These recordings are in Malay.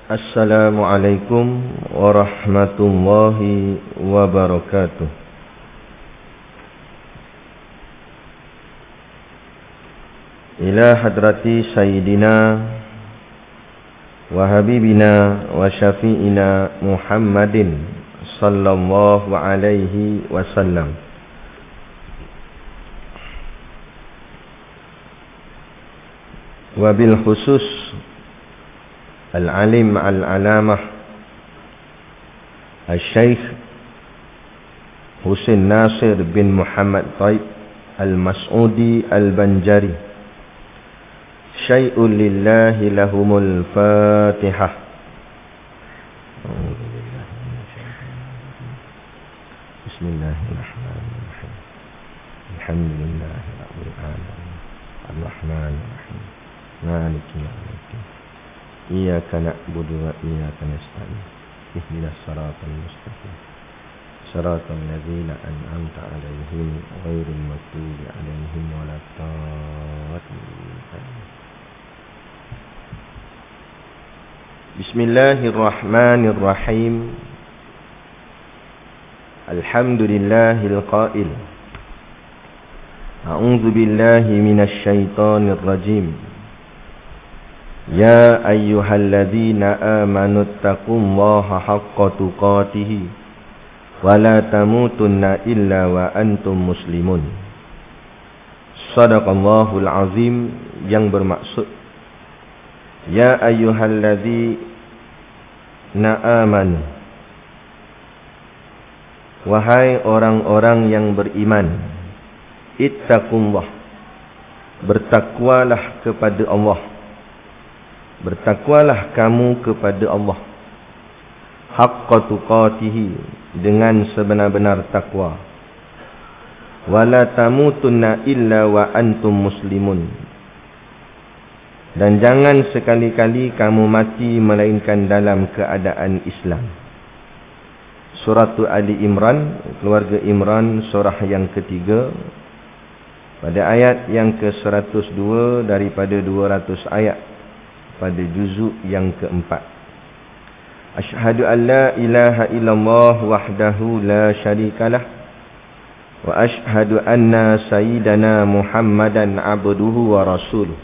Assalamualaikum warahmatullahi wabarakatuh. Ila hadrati Sayyidina wa Habibina wa Syafi'ina Muhammadin sallallahu alaihi wasallam. Wabil khusus Al-Alim Al-Alamah Al-Syeikh Husain Nasir bin Muhammad Taib Al-Mas'udi Al-Banjari. Syai'un lillahi lahumul Fatihah. Bismillahirrahmanirrahim. Alhamdulillahi rabbil alamin. Ar-Rahmanir Rahim. Maliki yaumiddin. Iyyaka na'budu wa iyyaka nasta'in. Ihdinas siratal mustaqim. Siratal ladzina an'amta 'alaihim ghairil maghdubi 'alaihim waladdallin. Bismillahirrahmanirrahim. Alhamdulillahil qail. A'udzu billahi minasy syaithanir rajim. Ya ayyuhalladzina amanu taqullaha haqqa tuqatih wa la tamutunna illa wa antum muslimun. Shadaqallahul azim, yang bermaksud ya ayyuhalladzina amanu, wahai orang-orang yang beriman, ittaqullah, bertakwalah kepada Allah. Bertakwalah kamu kepada Allah haqqa tuqatih, dengan sebenar-benar takwa. Wala tamutunna illa wa antum muslimun, dan jangan sekali-kali kamu mati melainkan dalam keadaan Islam. Surah Ali Imran, keluarga Imran, surah yang ketiga, pada ayat yang ke-102 daripada 200 ayat pada juzuk yang keempat. Asyhadu an la ilaha illallah wahdahu la syarikalah wa asyhadu anna sayyidana Muhammadan abduhu wa rasuluh.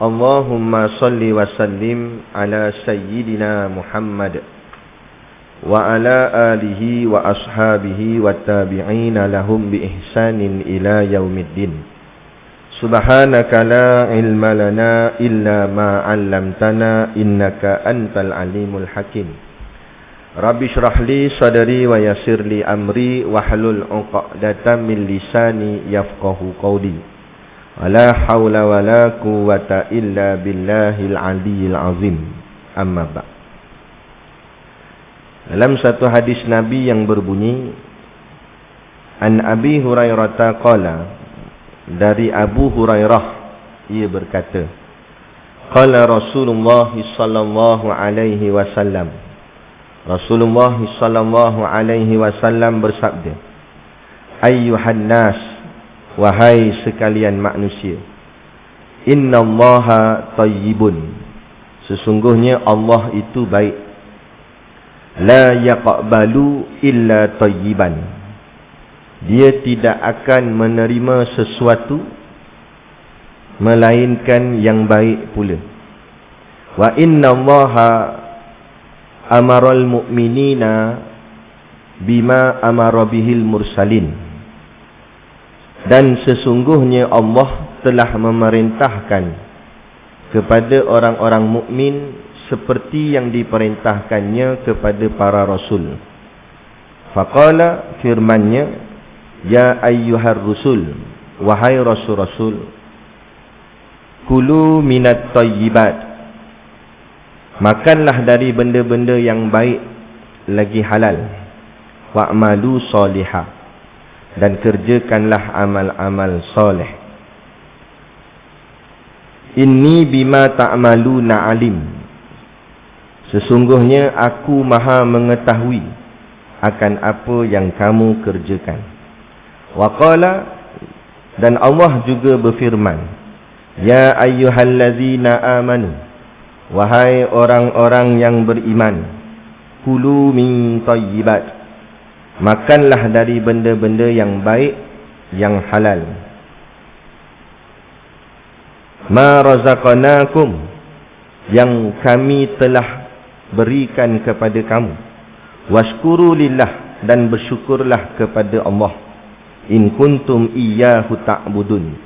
Allahumma salli wa sallim ala sayyidina Muhammad wa ala alihi wa ashabihi wa tabi'ina lahum bi ihsanin ila yaumiddin. Subhanaka la ilma lana illa ma 'allamtana innaka antal alimul hakim. Rabbi shrah li sadri wa yassir li amri wahlul 'uqdatam min lisani yafqahu qawli. Wala haula wala quwwata illa billahil aliyyil azim. Amma ba'd. Dalam satu hadis Nabi yang berbunyi, An Abi Hurairah qala, dari Abu Hurairah ia berkata, qala Rasulullah sallallahu alaihi wasallam, Rasulullah sallallahu alaihi wasallam bersabda, ayyuhan nas, wahai sekalian manusia, innallaha tayyibun, sesungguhnya Allah itu baik, la yaqbalu illa tayyiban, dia tidak akan menerima sesuatu melainkan yang baik pula. Wa innallaha amaral mu'minina bima amara bihil mursalin, dan sesungguhnya Allah telah memerintahkan kepada orang-orang mukmin seperti yang diperintahkannya kepada para rasul. Faqala, firmannya, ya ayyuhar rusul, wahai rasul-rasul, kulu minat tayyibat, makanlah dari benda-benda yang baik lagi halal, wa'malu salihah, dan kerjakanlah amal-amal soleh. Inni bima ta'maluna alim, sesungguhnya aku maha mengetahui akan apa yang kamu kerjakan. Wa qala, dan Allah juga berfirman, ya ayyuhallazina amanu, Wahai orang-orang yang beriman, kulu min thayyibat, makanlah dari benda-benda yang baik, yang halal. Ma razaqnakum, yang kami telah berikan kepada kamu. Washkuru lillah, dan bersyukurlah kepada Allah. In kuntum iyyahu ta'budun,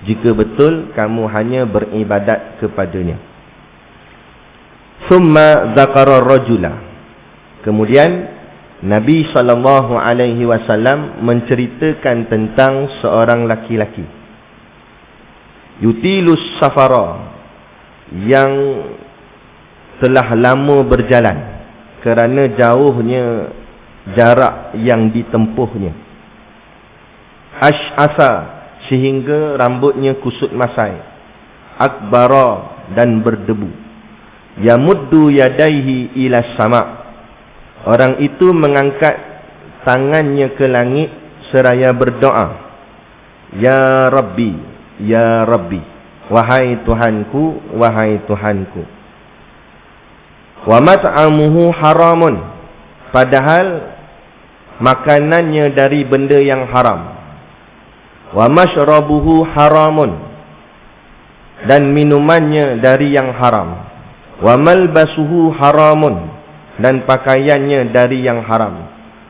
jika betul kamu hanya beribadat kepadanya. Summa dzakara rajula, kemudian Nabi SAW menceritakan tentang seorang laki-laki, yutilus safara, yang telah lama berjalan kerana jauhnya jarak yang ditempuhnya. Ash'asa, sehingga rambutnya kusut masai. Akbara, dan berdebu. Yamuddu yadaihi ila sama', orang itu mengangkat tangannya ke langit seraya berdoa, Ya Rabbi, Ya Rabbi, wahai Tuhanku, wahai Tuhanku. Wa mat'amuhu haramun, padahal makanannya dari benda yang haram. Wa mashrabuhu haramun, dan minumannya dari yang haram. Wa malbasuhu haramun, dan pakaiannya dari yang haram.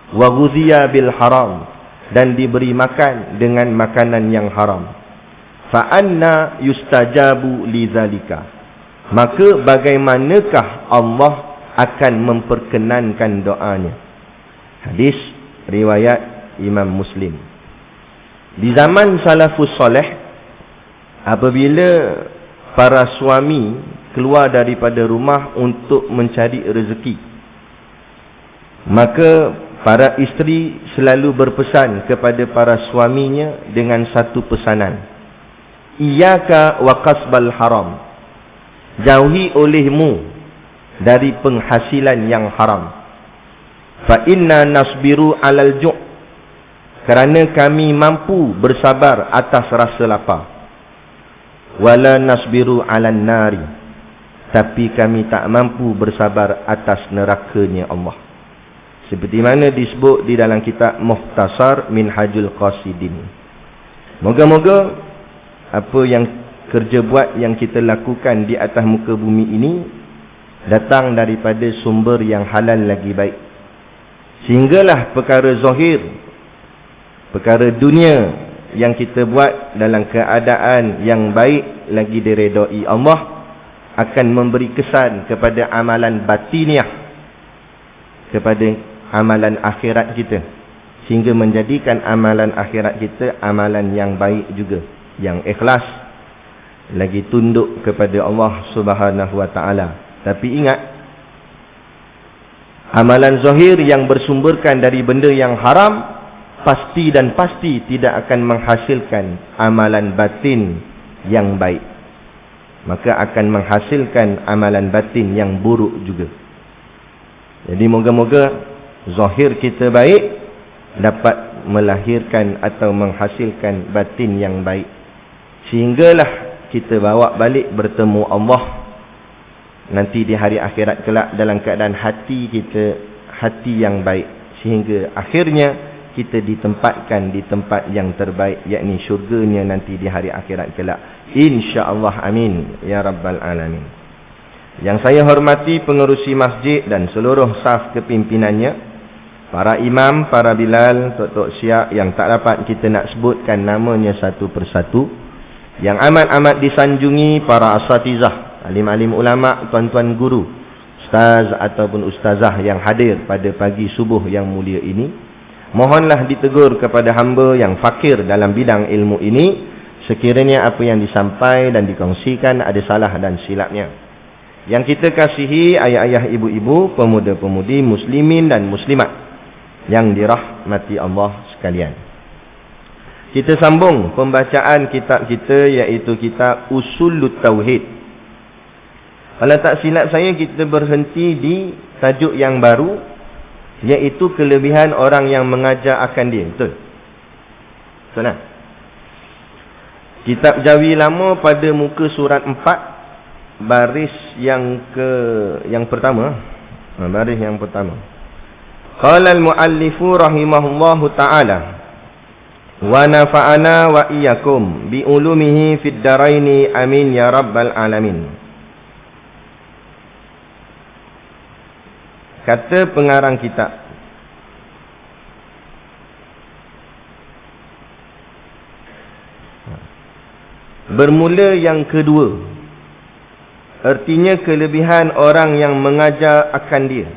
Wa ghudhiya bil haram, dan diberi makan dengan makanan yang haram. Fa anna yustajabu lidzalika, maka bagaimanakah Allah akan memperkenankan doanya? Hadis riwayat Imam Muslim. Di zaman salafus soleh, apabila para suami keluar daripada rumah untuk mencari rezeki, maka para isteri selalu berpesan kepada para suaminya dengan satu pesanan, Iyyaka wa kasbal haram, jauhi olehmu dari penghasilan yang haram. Fa inna nasbiru alal ju', kerana kami mampu bersabar atas rasa lapar. Wala nasbiru alan nari, tapi kami tak mampu bersabar atas nerakanya Allah. Seperti mana disebut di dalam kitab Mukhtasar Minhajul Qasidin. Moga-moga apa yang kerja buat yang kita lakukan di atas muka bumi ini datang daripada sumber yang halal lagi baik, sehinggalah perkara zahir, perkara dunia yang kita buat dalam keadaan yang baik lagi diredai Allah, akan memberi kesan kepada amalan batiniah, kepada amalan akhirat kita, sehingga menjadikan amalan akhirat kita amalan yang baik juga, yang ikhlas, lagi tunduk kepada Allah Subhanahu wa taala. Tapi ingat, amalan zahir yang bersumberkan dari benda yang haram pasti dan pasti tidak akan menghasilkan amalan batin yang baik, maka akan menghasilkan amalan batin yang buruk juga. Jadi moga-moga zahir kita baik dapat melahirkan atau menghasilkan batin yang baik, sehinggalah kita bawa balik bertemu Allah nanti di hari akhirat kelak dalam keadaan hati kita hati yang baik, sehingga akhirnya kita ditempatkan di tempat yang terbaik, yakni syurganya nanti di hari akhirat kelak, insya-Allah. Amin ya rabbal alamin. Yang saya hormati pengerusi masjid dan seluruh saf kepimpinannya, para imam, para bilal, tok-tok syiah yang tak dapat kita nak sebutkan namanya satu persatu, yang amat-amat disanjungi para asatizah, alim-alim ulama, tuan-tuan guru, ustaz ataupun ustazah yang hadir pada pagi subuh yang mulia ini. Mohonlah ditegur kepada hamba yang fakir dalam bidang ilmu ini, sekiranya apa yang disampaikan dan dikongsikan ada salah dan silapnya. Yang kita kasihi ayah-ayah, ibu-ibu, pemuda-pemudi, muslimin dan muslimat yang dirahmati Allah sekalian. Kita sambung pembacaan kitab kita, iaitu kitab Usulut Tauhid. Kalau tak silap saya, kita berhenti di tajuk yang baru, iaitu kelebihan orang yang mengajar akan dia. Betul? Betul tak? Kitab Jawi lama pada muka surat 4 baris yang pertama. Baris yang pertama. Qala al-muallifu rahimahullahu ta'ala wa nafa'ana wa iyyakum bi ulumihi fid daraini amin ya rabbal alamin. Kata pengarang kitab, bermula yang kedua, artinya kelebihan orang yang mengajar akan dia.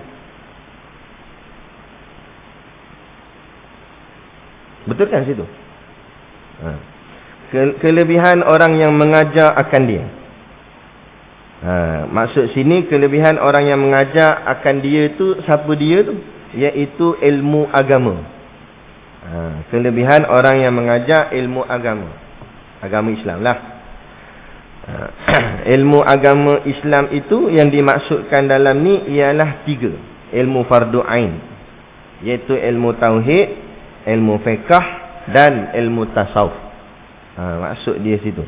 Betul kan situ? Kelebihan orang yang mengajar akan dia. Maksud sini kelebihan orang yang mengajar akan dia tu, siapa dia tu? Iaitu ilmu agama. Kelebihan orang yang mengajar ilmu agama. Agama Islam lah. Ilmu agama Islam itu yang dimaksudkan dalam ni ialah 3 ilmu fardu ain, iaitu ilmu tauhid, ilmu fiqh dan ilmu tasawuf. Maksud dia situ.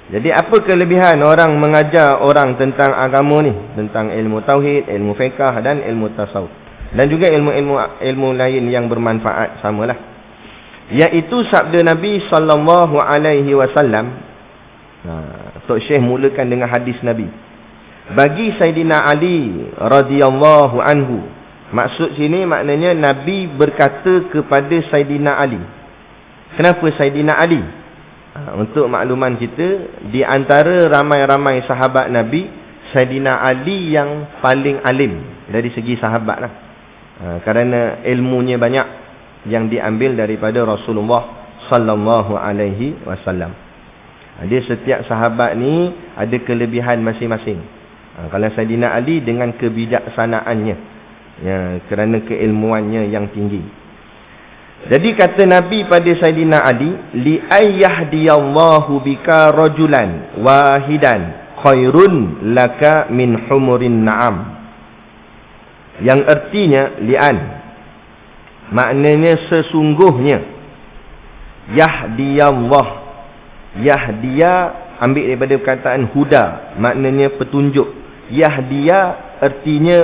Jadi apa kelebihan orang mengajar orang tentang agama ni, tentang ilmu tauhid, ilmu fiqh dan ilmu tasawuf, dan juga ilmu lain yang bermanfaat samalah, iaitu sabda Nabi sallallahu alaihi wasallam. Tok Syekh mulakan dengan hadis Nabi. Bagi Saidina Ali radhiyallahu anhu, maksud sini maknanya Nabi berkata kepada Saidina Ali. Kenapa Saidina Ali? Untuk makluman kita, di antara ramai-ramai sahabat Nabi, Saidina Ali yang paling alim dari segi sahabat lah. Kerana ilmunya banyak yang diambil daripada Rasulullah sallallahu alaihi wasallam. Dia setiap sahabat ni ada kelebihan masing-masing. Kalau Saidina Ali dengan kebijaksanaannya, kerana keilmuannya yang tinggi. Jadi kata Nabi pada Saidina Ali, li ayyahdiyallahu bika rajulan wahidan khairun laka min humurin na'am. Yang artinya li'an, maknanya sesungguhnya. Yahdiyallah, yahdiya ambil daripada perkataan huda, maknanya petunjuk. Yahdiya artinya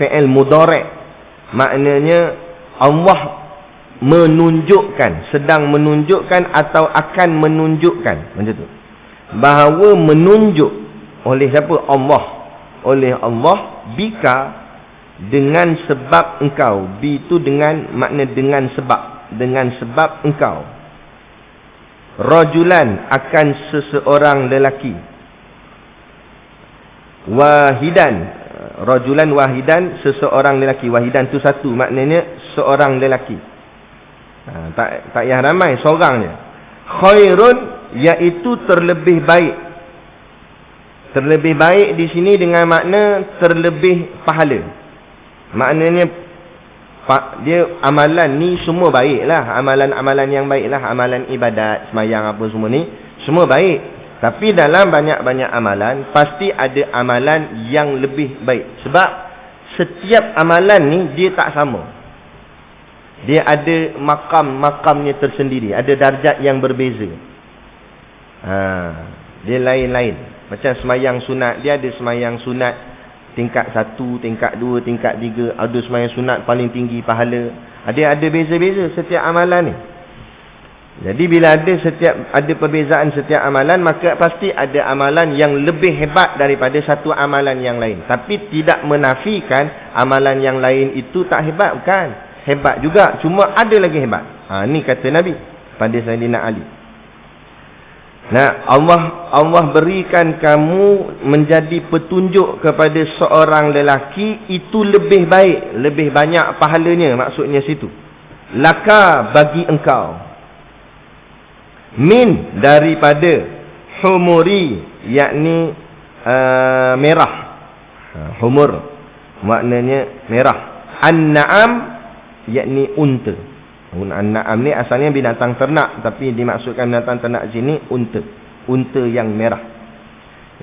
fi'il mudhari', maknanya Allah menunjukkan, sedang menunjukkan atau akan menunjukkan, macam tu. Bahawa menunjuk oleh siapa? Allah. Oleh Allah, bika, dengan sebab engkau. Bi itu dengan makna dengan sebab, dengan sebab engkau. Rajulan, akan seseorang lelaki. Wahidan, rajulan wahidan, seseorang lelaki. Wahidan tu satu, maknanya seorang lelaki. Tak payah ramai, seorang je. Khairun, iaitu terlebih baik. Terlebih baik di sini dengan makna terlebih pahala. Maknanya dia amalan ni semua baik lah. Amalan-amalan yang baik lah. Amalan ibadat, semayang apa semua ni, semua baik. Tapi dalam banyak-banyak amalan, pasti ada amalan yang lebih baik. Sebab setiap amalan ni dia tak sama. Dia ada makam-makamnya tersendiri. Ada darjat yang berbeza. Dia lain-lain. Macam semayang sunat, dia ada semayang sunat tingkat 1, tingkat 2, tingkat 3. Ada semayang sunat paling tinggi pahala. Ada beza-beza setiap amalan ni. Jadi bila ada perbezaan setiap amalan, maka pasti ada amalan yang lebih hebat daripada satu amalan yang lain. Tapi tidak menafikan amalan yang lain itu tak hebat, bukan. Hebat juga, cuma ada lagi hebat. Ni kata Nabi pada Saidina Ali. Nah, Allah berikan kamu menjadi petunjuk kepada seorang lelaki, itu lebih baik, lebih banyak pahalanya, maksudnya situ. Laka, bagi engkau. Min, daripada humuri, yakni merah. Humur maknanya merah. An-na'am, yakni unta. An-na'am ni asalnya binatang ternak, tapi dimaksudkan binatang ternak sini unta. Unta yang merah.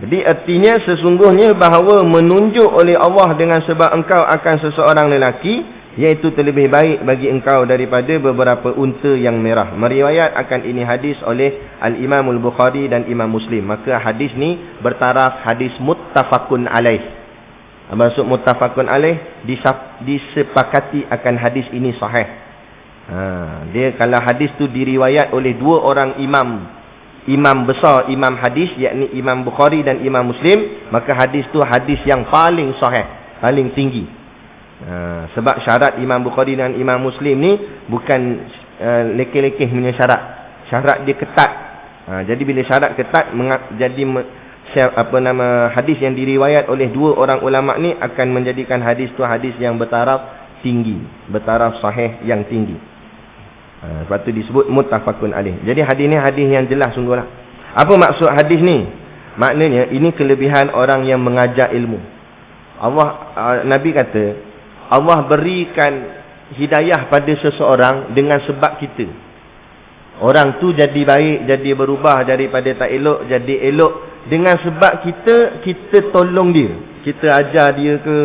Jadi artinya sesungguhnya bahawa menunjuk oleh Allah dengan sebab engkau akan seseorang lelaki, iaitu terlebih baik bagi engkau daripada beberapa unta yang merah. Meriwayat akan ini hadis oleh Al-Imam Al-Bukhari dan Imam Muslim. Maka hadis ni bertaraf hadis muttafaqun alaih. Maksud muttafaqun alaih, disepakati akan hadis ini sahih. Dia kalau hadis tu diriwayat oleh dua orang imam besar, imam hadis, yakni Imam Bukhari dan Imam Muslim, maka hadis tu hadis yang paling sahih, paling tinggi. Sebab syarat Imam Bukhari dan Imam Muslim ni bukan lekeh-lekeh punya syarat. Syarat dia ketat. Jadi bila syarat ketat, jadi hadis yang diriwayat oleh dua orang ulama ni akan menjadikan hadis tu hadis yang bertaraf tinggi, bertaraf sahih yang tinggi. Sebab tu disebut muttafaqun alaih. Jadi hadis ni hadis yang jelas sungguhlah. Apa maksud hadis ni? Maknanya ini kelebihan orang yang mengajar ilmu. Nabi kata, Allah berikan hidayah pada seseorang dengan sebab kita. Orang tu jadi baik, jadi berubah daripada tak elok jadi elok dengan sebab kita tolong dia. Kita ajar dia ke,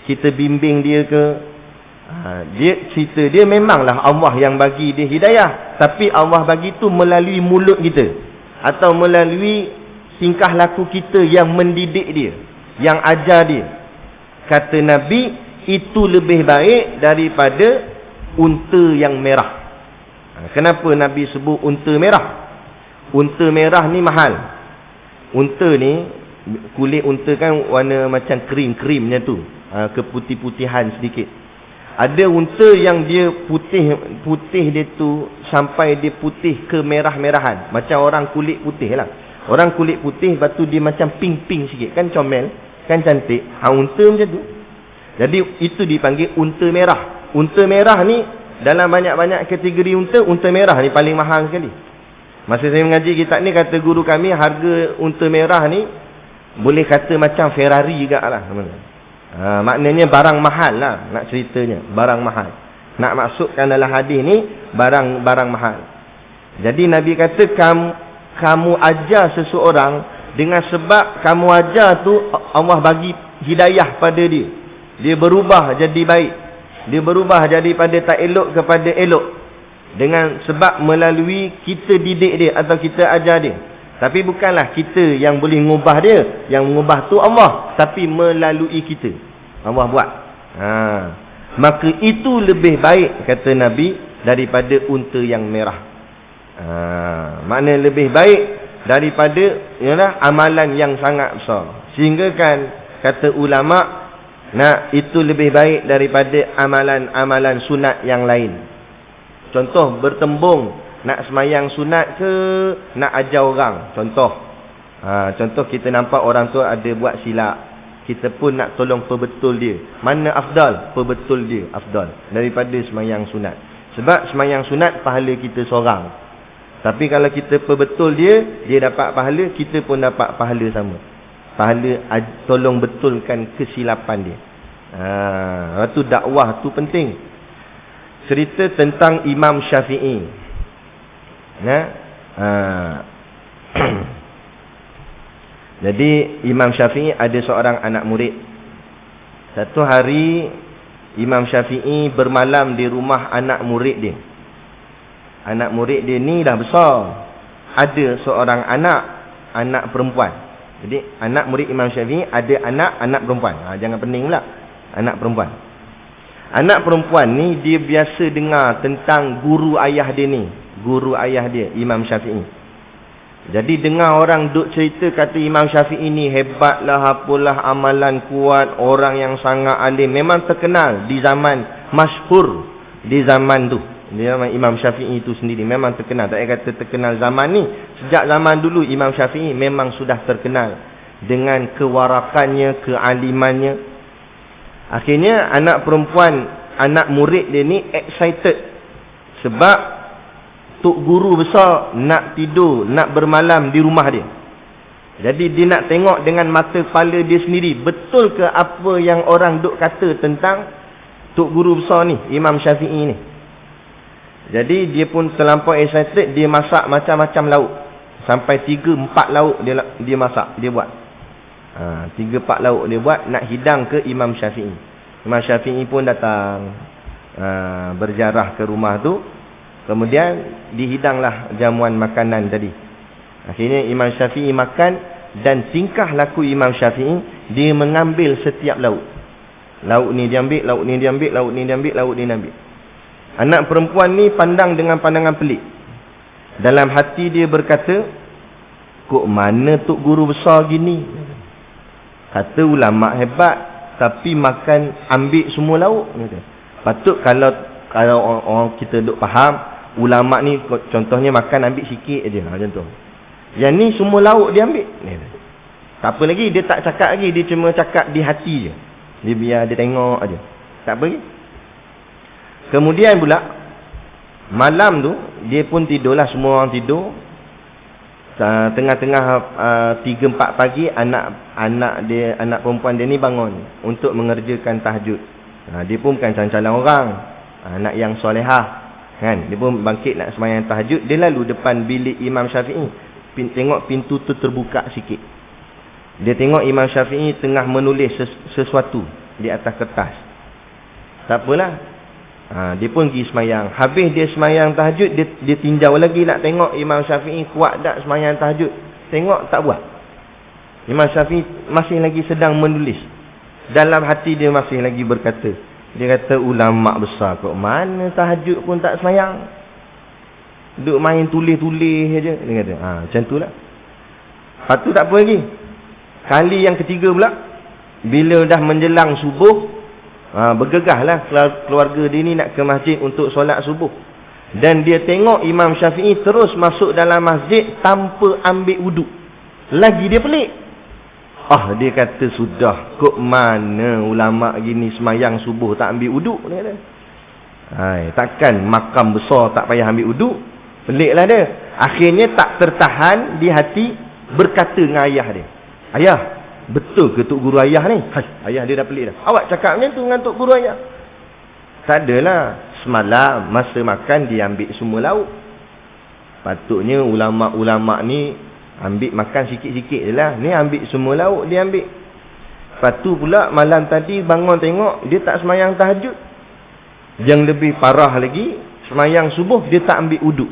kita bimbing dia ke. Dia cerita dia memanglah Allah yang bagi dia hidayah, tapi Allah bagi tu melalui mulut kita atau melalui tingkah laku kita yang mendidik dia, yang ajar dia. Kata Nabi, itu lebih baik daripada unta yang merah. Kenapa Nabi sebut unta merah? Unta merah ni mahal. Unta ni, kulit unta kan warna macam krim-krimnya tu, keputih-putihan sedikit. Ada unta yang dia putih dia tu sampai dia putih ke merah-merahan, macam orang kulit putih lah. Orang kulit putih, lepas tu dia macam pink-pink sikit, kan comel, kan cantik. Unta macam tu. Jadi itu dipanggil unta merah. Unta merah ni dalam banyak-banyak kategori unta merah ni paling mahal sekali. Masa saya mengaji kitab ni, kata guru kami, harga unta merah ni boleh kata macam Ferrari juga lah. Maknanya barang mahal lah, nak ceritanya barang mahal. Nak masukkan dalam hadis ni barang mahal. Jadi Nabi kata, kamu ajar seseorang dengan sebab kamu ajar tu Allah bagi hidayah pada dia. Dia berubah jadi baik. Dia berubah daripada tak elok kepada elok. Dengan sebab melalui kita didik dia atau kita ajar dia. Tapi bukanlah kita yang boleh mengubah dia. Yang mengubah tu Allah. Tapi melalui kita. Allah buat. Maka itu lebih baik, kata Nabi, daripada unta yang merah. Makna lebih baik daripada amalan yang sangat besar. Sehingga kan, kata ulama', itu lebih baik daripada amalan-amalan sunat yang lain. Contoh, bertembung, nak semayang sunat ke nak ajar orang. Contoh kita nampak orang tu ada buat silap, kita pun nak tolong perbetul dia. Mana afdal? Perbetul dia afdal daripada semayang sunat. Sebab semayang sunat pahala kita seorang. Tapi kalau kita perbetul dia, dia dapat pahala, kita pun dapat pahala sama. Pahala tolong betulkan kesilapan dia. Itu dakwah tu penting. Cerita tentang Imam Syafi'i. Jadi Imam Syafi'i ada seorang anak murid. Satu hari Imam Syafi'i bermalam di rumah anak murid dia. Anak murid dia ni dah besar. Ada seorang anak perempuan. Jadi anak murid Imam Syafi'i ada anak perempuan. Jangan pening pula. Anak perempuan. Anak perempuan ni dia biasa dengar tentang guru ayah dia ni. Guru ayah dia, Imam Syafi'i. Jadi dengar orang duk cerita, kata Imam Syafi'i ni hebatlah, apalah, amalan kuat, orang yang sangat alim. Memang terkenal di zaman, masyhur di zaman tu. Dia Imam Syafi'i itu sendiri memang terkenal. Tak payah kata terkenal zaman ni. Sejak zaman dulu Imam Syafi'i memang sudah terkenal dengan kewarakannya, kealimannya. Akhirnya anak perempuan, anak murid dia ni excited. Sebab tok guru besar nak tidur, nak bermalam di rumah dia. Jadi dia nak tengok dengan mata kepala dia sendiri, betul ke apa yang orang duk kata tentang tok guru besar ni, Imam Syafi'i ni. Jadi dia pun terlampau excited, dia masak macam-macam lauk. Sampai 3-4 lauk dia masak, dia buat. 3-4 lauk dia buat, nak hidang ke Imam Syafi'i. Imam Syafi'i pun datang. berjarah ke rumah tu. Kemudian dihidanglah jamuan makanan tadi. Akhirnya Imam Syafi'i makan, dan tingkah laku Imam Syafi'i, dia mengambil setiap lauk. Lauk ni diambil, lauk ni diambil, lauk ni diambil, lauk ni diambil. Anak perempuan ni pandang dengan pandangan pelik. Dalam hati dia berkata, kok mana tok guru besar gini? Kata ulama hebat, tapi makan ambil semua lauk. Patut kalau orang kita duk faham, ulama ni contohnya makan ambil sikit aja, macam tu. Yang ni semua lauk dia ambil. Tak apa lagi, dia tak cakap lagi, dia cuma cakap di hati je. Dia biar dia tengok aja. Tak apa lagi. Kemudian pula malam tu dia pun tidurlah, semua orang tidur. Tengah-tengah 3-4 pagi anak perempuan dia ni bangun untuk mengerjakan tahajud. Dia pun bukan calon-calon orang, anak yang solehah kan. Dia pun bangkit nak sembahyang tahajud. Dia lalu depan bilik Imam Syafi'i. Tengok pintu tu terbuka sikit. Dia tengok Imam Syafi'i tengah menulis sesuatu di atas kertas. Tak apalah. Dia pun pergi semayang. Habis dia semayang tahajud, dia tinjau lagi nak tengok Imam Syafi'i kuat tak semayang tahajud. Tengok tak buat. Imam Syafi'i masih lagi sedang menulis. Dalam hati dia masih lagi berkata. Dia kata ulama besar kok mana tahajud pun tak semayang. Duk main tulis-tulis aja. Dia kata, macam tu lah. Lepas tu tak apa lagi. Kali yang ketiga pula, bila dah menjelang subuh, bergegahlah keluarga dia ni nak ke masjid untuk solat subuh. Dan dia tengok Imam Syafi'i terus masuk dalam masjid tanpa ambil wuduk. Lagi dia pelik. Dia kata sudah, kok mana ulama gini semayang subuh tak ambil wuduk. Dia kata, takkan makam besar tak payah ambil wuduk. Peliklah dia. Akhirnya tak tertahan di hati, berkata dengan ayah dia, ayah, betul ke tok guru ayah ni? Ayah dia dah pelik dah. Awak cakap macam tu dengan tok guru ayah? Tak adalah. Semalam masa makan dia ambil semua lauk. Patutnya ulama-ulama ni ambil makan sikit-sikit je lah. Ni ambil semua lauk, dia ambil. Lepas tu pula malam tadi bangun tengok dia tak semayang tahajud. Yang lebih parah lagi, semayang subuh dia tak ambil wuduk.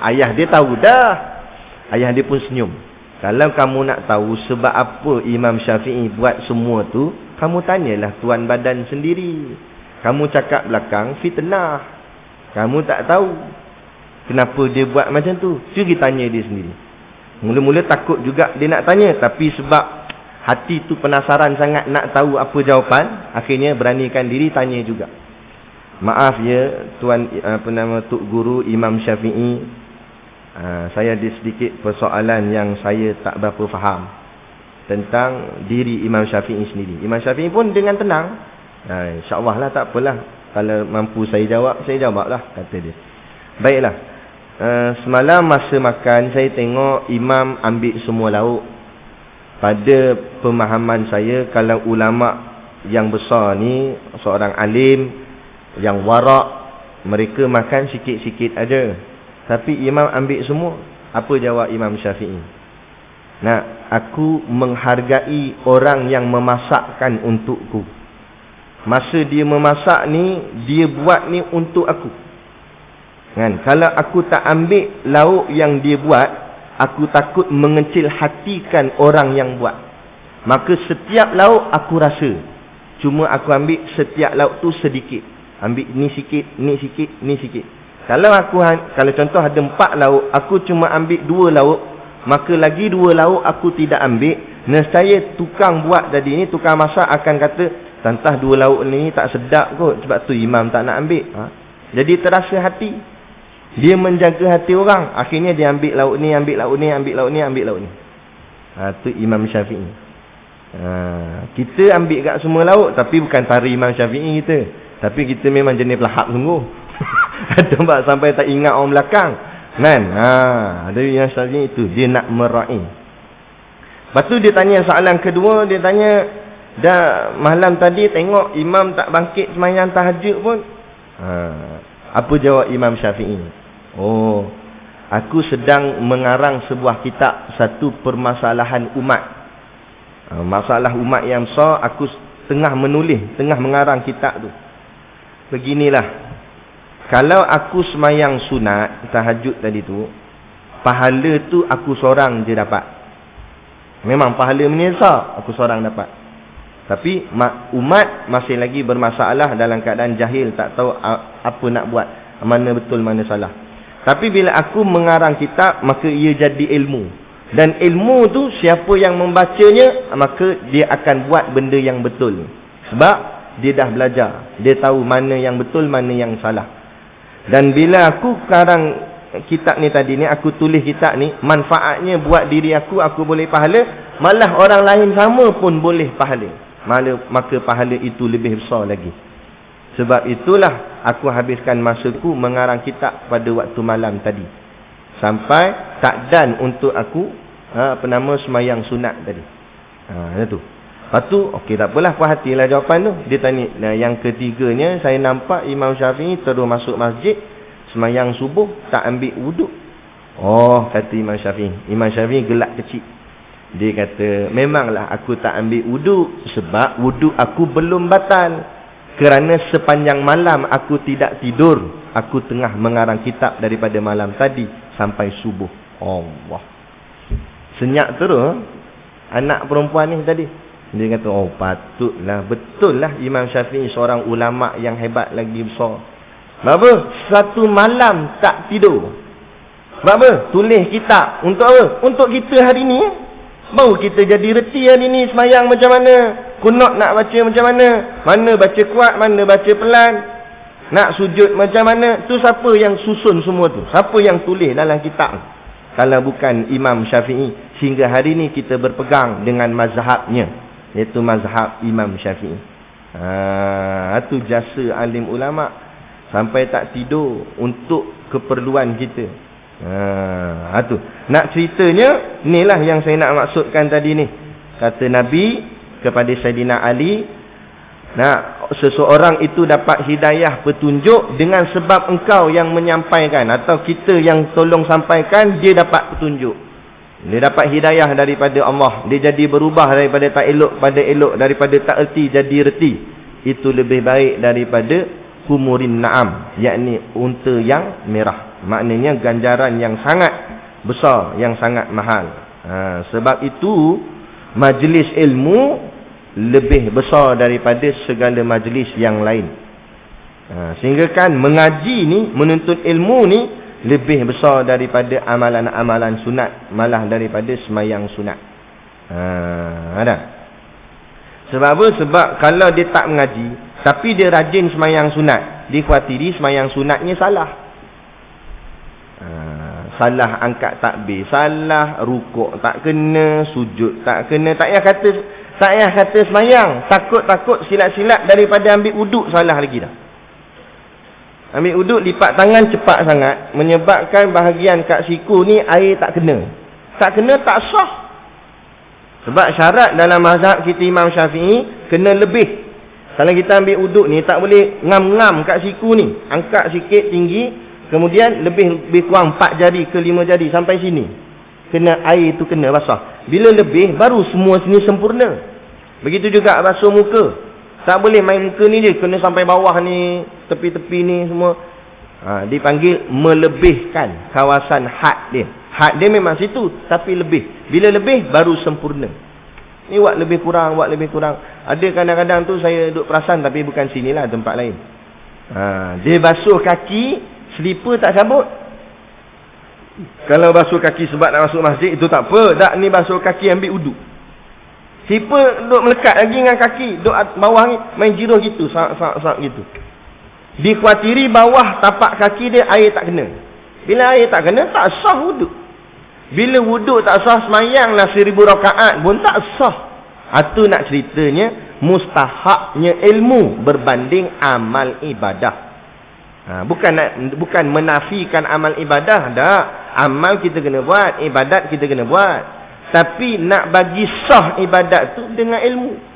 Ayah dia tahu dah. Ayah dia pun senyum. Kalau kamu nak tahu sebab apa Imam Syafi'i buat semua tu, kamu tanyalah tuan badan sendiri. Kamu cakap belakang fitnah. Kamu tak tahu kenapa dia buat macam tu. Cuba tanya dia sendiri. Mula-mula takut juga dia nak tanya, tapi sebab hati tu penasaran sangat nak tahu apa jawapan, akhirnya beranikan diri tanya juga. Maaf ya tuan Tok Guru Imam Syafi'i, saya ada sedikit persoalan yang saya tak berapa faham tentang diri Imam Syafi'i sendiri. Imam Syafi'i pun dengan tenang, insya-Allah lah, tak apalah, kalau mampu saya jawablah, kata dia. Baiklah, semalam masa makan saya tengok imam ambil semua lauk. Pada pemahaman saya, kalau ulama yang besar ni, seorang alim yang warak, mereka makan sikit-sikit aja. Tapi imam ambil semua. Apa jawab Imam Syafi'i? Aku menghargai orang yang memasakkan untukku. Masa dia memasak ni, dia buat ni untuk aku. Kan? Kalau aku tak ambil lauk yang dia buat, aku takut mengecil hatikan orang yang buat. Maka setiap lauk aku rasa. Cuma aku ambil setiap lauk tu sedikit. Ambil ni sikit, ni sikit, ni sikit. Kalau contoh ada 4 lauk, aku cuma ambil 2 lauk, maka lagi 2 lauk aku tidak ambil. Nescaya tukang buat tadi ni, tukang masak akan kata, tantah 2 lauk ni tak sedap kot, sebab tu imam tak nak ambil. Jadi terasa hati. Dia menjaga hati orang. Akhirnya dia ambil lauk ni, ambil lauk ni, ambil lauk ni, ambil lauk ni. Tu Imam Syafi'i. Kita ambil kat semua lauk, tapi bukan tari Imam Syafi'i kita. Tapi kita memang jenis pelahap sungguh. Ada sampai tak ingat orang belakang. Kan? Ada yang Syafi'i itu, dia nak meraih. Lepas tu dia tanya soalan kedua, dia tanya, dah malam tadi tengok imam tak bangkit sembahyang tahajud pun. Apa jawab Imam Syafi'i? Aku sedang mengarang sebuah kitab, satu permasalahan umat. Masalah umat yang besar, aku tengah menulis, tengah mengarang kitab tu. Beginilah. Kalau aku semayang sunat, tahajud tadi tu, pahala tu aku seorang je dapat. Memang pahala menyesal, aku seorang dapat. Tapi umat masih lagi bermasalah dalam keadaan jahil, tak tahu apa nak buat, mana betul mana salah. Tapi bila aku mengarang kitab, maka ia jadi ilmu. Dan ilmu tu siapa yang membacanya, maka dia akan buat benda yang betul. Sebab dia dah belajar, dia tahu mana yang betul, mana yang salah. Dan bila aku karang kitab ni tadi ni, aku tulis kitab ni, manfaatnya buat diri aku boleh pahala, malah orang lain sama pun boleh pahala. Maka pahala itu lebih besar lagi. Sebab itulah aku habiskan masaku mengarang kitab pada waktu malam tadi, sampai tak dan untuk aku semayang sunat tadi. Itu. Lepas tu, okey tak apalah, puas hatilah jawapan tu. Dia tanya, yang ketiganya, saya nampak Imam Syafi'i terus masuk masjid, semayang subuh, tak ambil wuduk. Oh, kata Imam Syafi'i. Imam Syafi'i gelak kecil. Dia kata, memanglah aku tak ambil wuduk, sebab wuduk aku belum batal. Kerana sepanjang malam aku tidak tidur. Aku tengah mengarang kitab daripada malam tadi sampai subuh. Allah. Senyap terus anak perempuan ni tadi. Dia kata, oh patutlah, betul lah Imam Syafi'i seorang ulama yang hebat lagi besar. Sebab apa? Satu malam tak tidur. Sebab apa? Tulis kitab. Untuk apa? Untuk kita hari ni. Baru kita jadi reti hari ni semayang macam mana, kunut nak baca macam mana, mana baca kuat, mana baca pelan, nak sujud macam mana. Tu siapa yang susun semua tu? Siapa yang tulis dalam kitab? Kalau bukan Imam Syafi'i. Sehingga hari ni kita berpegang dengan mazhabnya, iaitu mazhab Imam Syafi'i. Itu jasa alim ulama, sampai tak tidur untuk keperluan kita. Tu. Nak ceritanya, inilah yang saya nak maksudkan tadi ni. Kata Nabi kepada Sayyidina Ali, seseorang itu dapat hidayah petunjuk dengan sebab engkau yang menyampaikan, atau kita yang tolong sampaikan, dia dapat petunjuk. Dia dapat hidayah daripada Allah. Dia jadi berubah daripada tak elok pada elok, daripada tak erti jadi reti. Itu lebih baik daripada humurin na'am, yakni unta yang merah. Maknanya ganjaran yang sangat besar, yang sangat mahal. Sebab itu majlis ilmu lebih besar daripada segala majlis yang lain. Sehingga kan mengaji ni, menuntut ilmu ni lebih besar daripada amalan-amalan sunat, malah daripada semayang sunat. Ada. Sebab apa? Sebab kalau dia tak mengaji, tapi dia rajin semayang sunat, dikhawatiri semayang sunatnya salah. Salah angkat takbir, salah rukuk tak kena, sujud tak kena. Tak payah kata semayang, takut silat-silat daripada ambil wuduk salah lagi dah. Ambil wuduk, lipat tangan cepat sangat, menyebabkan bahagian kat siku ni air tak kena. Tak kena, tak sah. Sebab syarat dalam mazhab kita Imam Syafi'i, kena lebih. Kalau kita ambil wuduk ni, tak boleh ngam-ngam kat siku ni. Angkat sikit tinggi, kemudian lebih kurang 4 jari ke 5 jari sampai sini. Kena air tu kena basah. Bila lebih, baru semua sini sempurna. Begitu juga basuh muka. Tak boleh main muka ni je, kena sampai bawah ni, tepi-tepi ni semua. Dipanggil melebihkan kawasan had dia. Had dia memang situ, tapi lebih. Bila lebih, baru sempurna. Ni buat lebih kurang, buat lebih kurang. Ada kadang-kadang tu saya duduk perasan, tapi bukan sinilah, tempat lain. Dia basuh kaki, selipar tak cabut. Kalau basuh kaki sebab nak masuk masjid, itu tak apa. Tak, ni basuh kaki ambil wuduk. Selipar duduk melekat lagi dengan kaki, duduk bawah ni, main jiruh gitu, sak gitu. Dikhawatiri bawah tapak kaki dia air tak kena. Bila air tak kena, tak sah wuduk. Bila wuduk tak sah, semayanglah 1000 rakaat pun tak sah. Itu nak ceritanya mustahabnya ilmu berbanding amal ibadah. Bukan menafikan amal ibadah dah. Amal kita kena buat, ibadat kita kena buat. Tapi nak bagi sah ibadat tu dengan ilmu.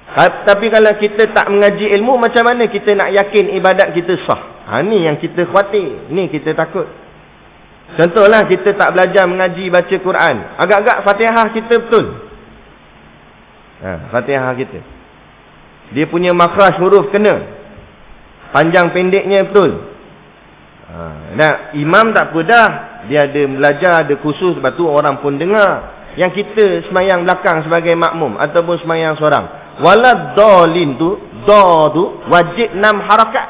Tapi kalau kita tak mengaji ilmu, macam mana kita nak yakin ibadat kita sah? Ni yang kita khawatir, ni kita takut. Contohlah kita tak belajar mengaji baca Quran, agak-agak Fatihah kita betul. Fatihah kita, dia punya makhraj huruf kena. Panjang pendeknya betul. Nah, imam tak apa dah. Dia ada belajar, ada kursus, lepas tu orang pun dengar. Yang kita semayang belakang sebagai makmum ataupun semayang seorang, waladhalin tu, da tu wajib 6 harakat.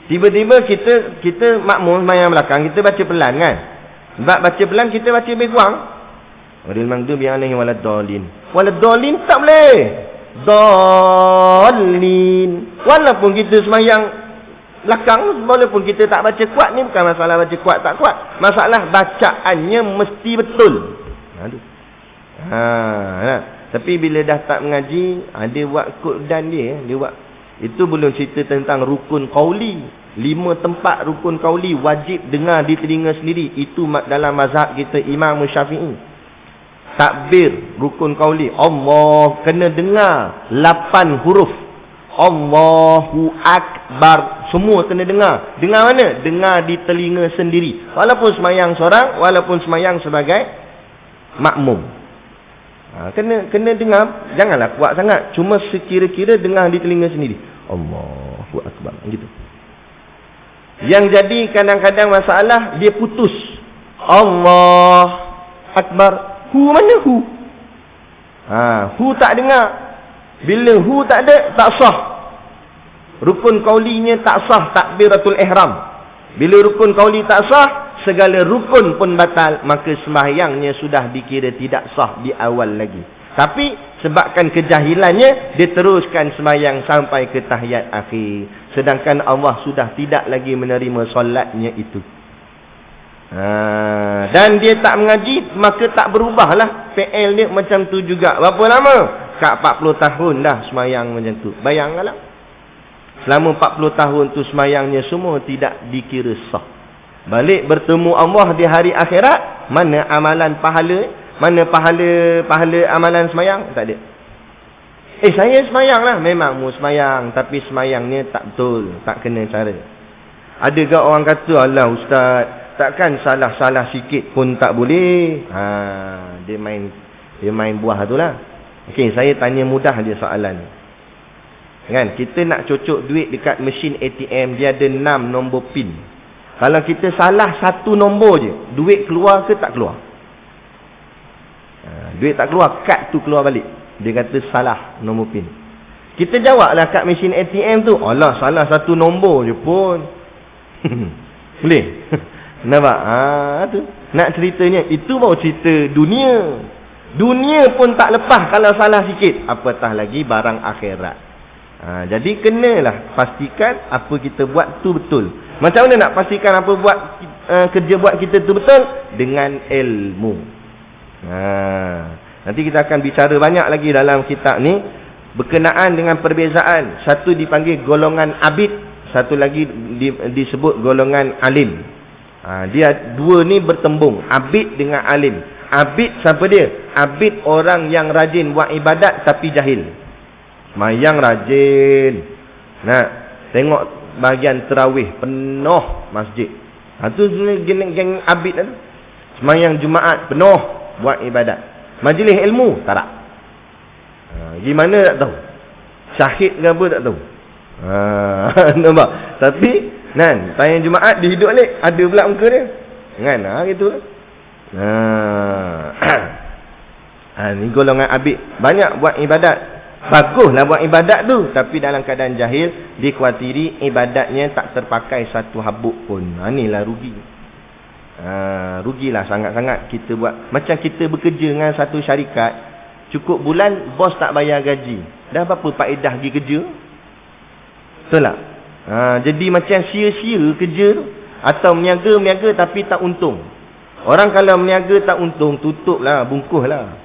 Tiba-tiba kita makmum semayang belakang, kita baca pelan kan. Sebab baca pelan kita baca lebih kurang. Ghairil maghdubi alaihim waladhalin. Waladhalin tak boleh. Dhalin. Walaupun kita semayang belakang, walaupun kita tak baca kuat, ni bukan masalah baca kuat tak kuat. Masalah bacaannya mesti betul. Tapi bila dah tak mengaji, dia buat kodan dia buat. Itu belum cerita tentang rukun qauli. 5 tempat rukun qauli wajib dengar di telinga sendiri. Itu dalam mazhab kita Imam Syafi'i. Takbir rukun qauli, Allah kena dengar 8 huruf. Allahu Akbar, semua kena dengar. Dengar mana? Dengar di telinga sendiri. Walaupun semayang seorang, walaupun semayang sebagai makmum. Kena dengar. Janganlah kuat sangat. Cuma sekira-kira dengar di telinga sendiri. Allahu Akbar, gitu. Yang jadi kadang-kadang masalah, dia putus. Allah Akbar. Hu mana hu? Hu tak dengar. Bila hu tak ada, tak sah. Rukun qaulinya tak sah, takbiratul ihram. Bila rukun qauli tak sah, segala rukun pun batal, maka sembahyangnya sudah dikira tidak sah di awal lagi. Tapi sebabkan kejahilannya, dia teruskan sembahyang sampai ke tahiyat akhir. Sedangkan Allah sudah tidak lagi menerima solatnya itu. Dan dia tak mengaji, maka tak berubahlah PL dia macam tu juga. Berapa lama? Kat 40 tahun dah semayang macam tu. Bayangkanlah, selama 40 tahun tu semayangnya semua tidak dikira sah. Balik bertemu Allah di hari akhirat, mana amalan pahala? Mana pahala amalan semayang? Tak ada. Saya semayang lah. Memang mu semayang, tapi semayangnya tak betul, tak kena cara. Adakah orang kata, alah ustaz, takkan salah-salah sikit pun tak boleh? Dia main buah tu lah. Okey, saya tanya mudah dia soalan. Kan, kita nak cocok duit dekat mesin ATM, dia ada 6 nombor pin. Kalau kita salah 1 nombor je, duit keluar ke tak keluar? Duit tak keluar, kad tu keluar balik. Dia kata salah nombor pin. Kita jawablah kat mesin ATM tu, alah salah 1 nombor je pun. Boleh? Nampak? Tu. Nak ceritanya, itu baru cerita dunia. Dunia pun tak lepas kalau salah sikit, apatah lagi barang akhirat. Jadi kenalah pastikan apa kita buat tu betul. Macam mana nak pastikan apa buat kerja buat kita tu betul? Dengan ilmu. Nanti kita akan bicara banyak lagi dalam kitab ni berkenaan dengan perbezaan. Satu dipanggil golongan abid, satu lagi disebut golongan alim. Dia dua ni bertembung, abid dengan alim. Abid siapa dia? Abid orang yang rajin buat ibadat tapi jahil. Semayang rajin. Nak tengok bahagian terawih penuh masjid. Itu geng abid tu. Semayang Jumaat penuh buat ibadat. Majlis ilmu tak ada. Gimana tak tahu. Syahid ke apa tak tahu. Nampak? Tapi kan, tayang Jumaat dihidup balik, ada pula muka dia. Kan, gitu. Ni golongan abid, banyak buat ibadat. Baguslah buat ibadat tu, tapi dalam keadaan jahil, dikhawatiri ibadatnya tak terpakai satu habuk pun. Inilah rugi. Rugilah sangat-sangat kita buat. Macam kita bekerja dengan satu syarikat, cukup bulan bos tak bayar gaji. Dah berapa faedah pergi kerja? Betul tak? Jadi macam sia-sia kerja tu. Atau meniaga tapi tak untung. Orang kalau meniaga tak untung, tutuplah, bungkuslah.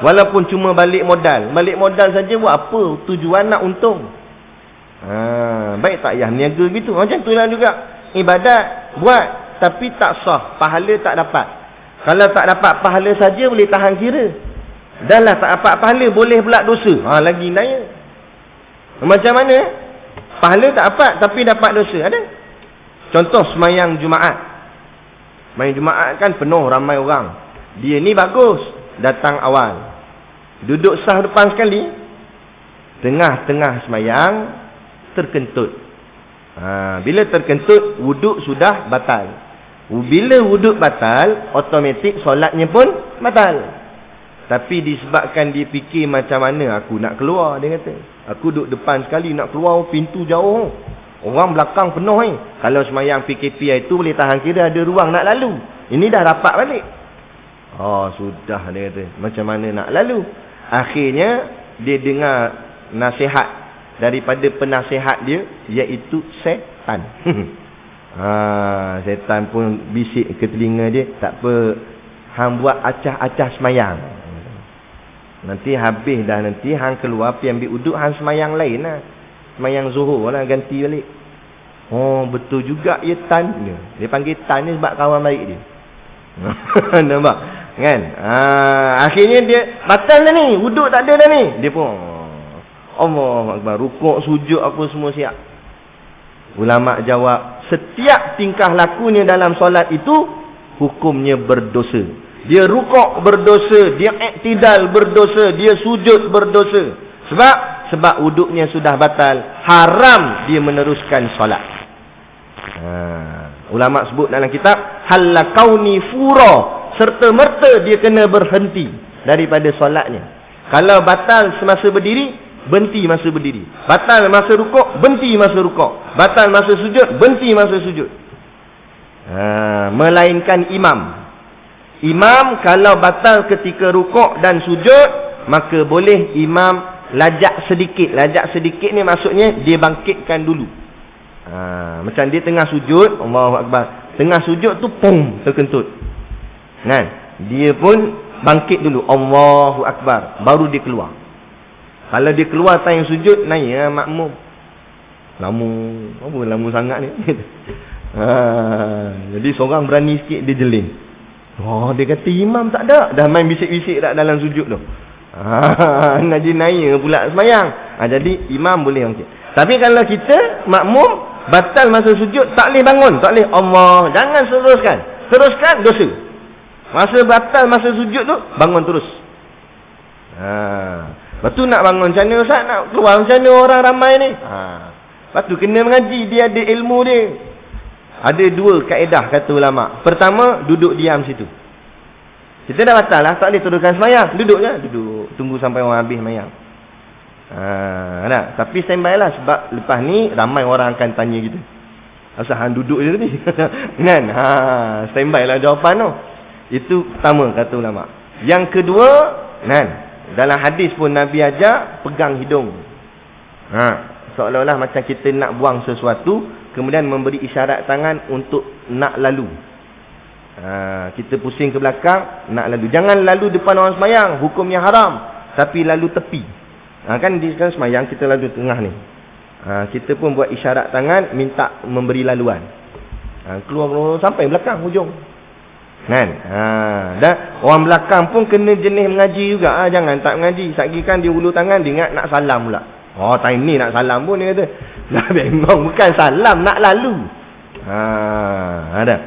Walaupun cuma balik modal. Balik modal saja buat apa? Tujuan nak untung. Baik tak payah meniaga gitu. Macam itulah juga. Ibadat buat tapi tak sah, pahala tak dapat. Kalau tak dapat pahala saja boleh tahan kira. Dah lah tak dapat pahala, boleh pula dosa. Lagi naya. Macam mana? Pahala tak dapat tapi dapat dosa. Ada? Contoh semayang Jumaat. Main Jumaat kan penuh ramai orang. Dia ni bagus, datang awal, duduk sah depan sekali, tengah-tengah semayang, terkentut. Bila terkentut, wuduk sudah batal. Bila wuduk batal, automatik solatnya pun batal. Tapi disebabkan dia fikir macam mana aku nak keluar, dia kata. Aku duduk depan sekali nak keluar, pintu jauh. Orang belakang penuh ni. Kalau semayang PKP itu boleh tahan kira ada ruang nak lalu. Ini dah rapat balik. Sudah, dia kata. Macam mana nak lalu? Akhirnya dia dengar nasihat daripada penasihat dia, iaitu setan. Setan pun bisik ke telinga dia, tak apa, hang buat acah-acah semayang. Nanti habis dah, nanti hang keluar pergi ambil uduk, hang semayang lain lah. Semayang zuhur lah, ganti balik. Betul juga ya Tan. Dia panggil Tan ni sebab kawan baik dia. Nampak? Kan? Akhirnya dia batal dah ni, wuduk tak ada dah ni. Dia pun Allah Akbar, rukuk, sujud apa semua siap. Ulama jawab, setiap tingkah lakunya dalam solat itu hukumnya berdosa. Dia rukuk berdosa, dia iktidal berdosa, dia sujud berdosa. Sebab wuduknya sudah batal, haram dia meneruskan solat. Ulama sebut dalam kitab, halakauni fura, serta merta dia kena berhenti daripada solatnya. Kalau batal semasa berdiri, berhenti masa berdiri. Batal masa rukuk, berhenti masa rukuk. Batal masa sujud, berhenti masa sujud. Melainkan imam. Imam kalau batal ketika rukuk dan sujud, maka boleh imam lajak sedikit. Lajak sedikit ni maksudnya dia bangkitkan dulu. Macam dia tengah sujud, Allahu Akbar. Tengah sujud tu pum, terkentut. Kan? Dia pun bangkit dulu, Allahu Akbar, baru dia keluar. Kalau dia keluar time sujud, naik makmum. Lama sangat ni. Jadi seorang berani sikit dia jeling. Dia kata imam tak ada, dah main bisik-bisik tak dalam sujud tu. Najib naik pula semayang. Jadi imam boleh bangkit. Tapi kalau kita makmum batal masa sujud, tak boleh bangun, tak boleh Allah, jangan teruskan dosa. Masa batal masa sujud tu, bangun terus. Lepas tu nak bangun macam mana Ustaz, nak keluar macam mana orang ramai ni. Lepas tu kena mengaji, dia ada ilmu dia. Ada dua kaedah kata ulama. Pertama, duduk diam situ. Kita dah batal lah, tak boleh teruskan semayang, duduk je, tunggu sampai orang habis semayang. Tapi standby lah, sebab lepas ni ramai orang akan tanya kita, asal hang duduk je tadi. Kan? Standby lah jawapan tu. Itu pertama kata ulama. Yang kedua, dalam hadis pun Nabi ajar pegang hidung. Seolah-olah macam kita nak buang sesuatu, kemudian memberi isyarat tangan untuk nak lalu. Kita pusing ke belakang, nak lalu. Jangan lalu depan orang semayang, hukumnya haram. Tapi lalu tepi. Kan di sekarang semayang kita lalu tengah ni. Kita pun buat isyarat tangan, minta memberi laluan. Keluar sampai belakang hujung. Kan? Dan orang belakang pun kena jenis mengaji juga. Jangan tak mengaji. Satgi kan dia ulu tangan, dia ingat nak salam pula. Time ni nak salam pun dia kata. Dah memang bukan salam, nak lalu. Ada.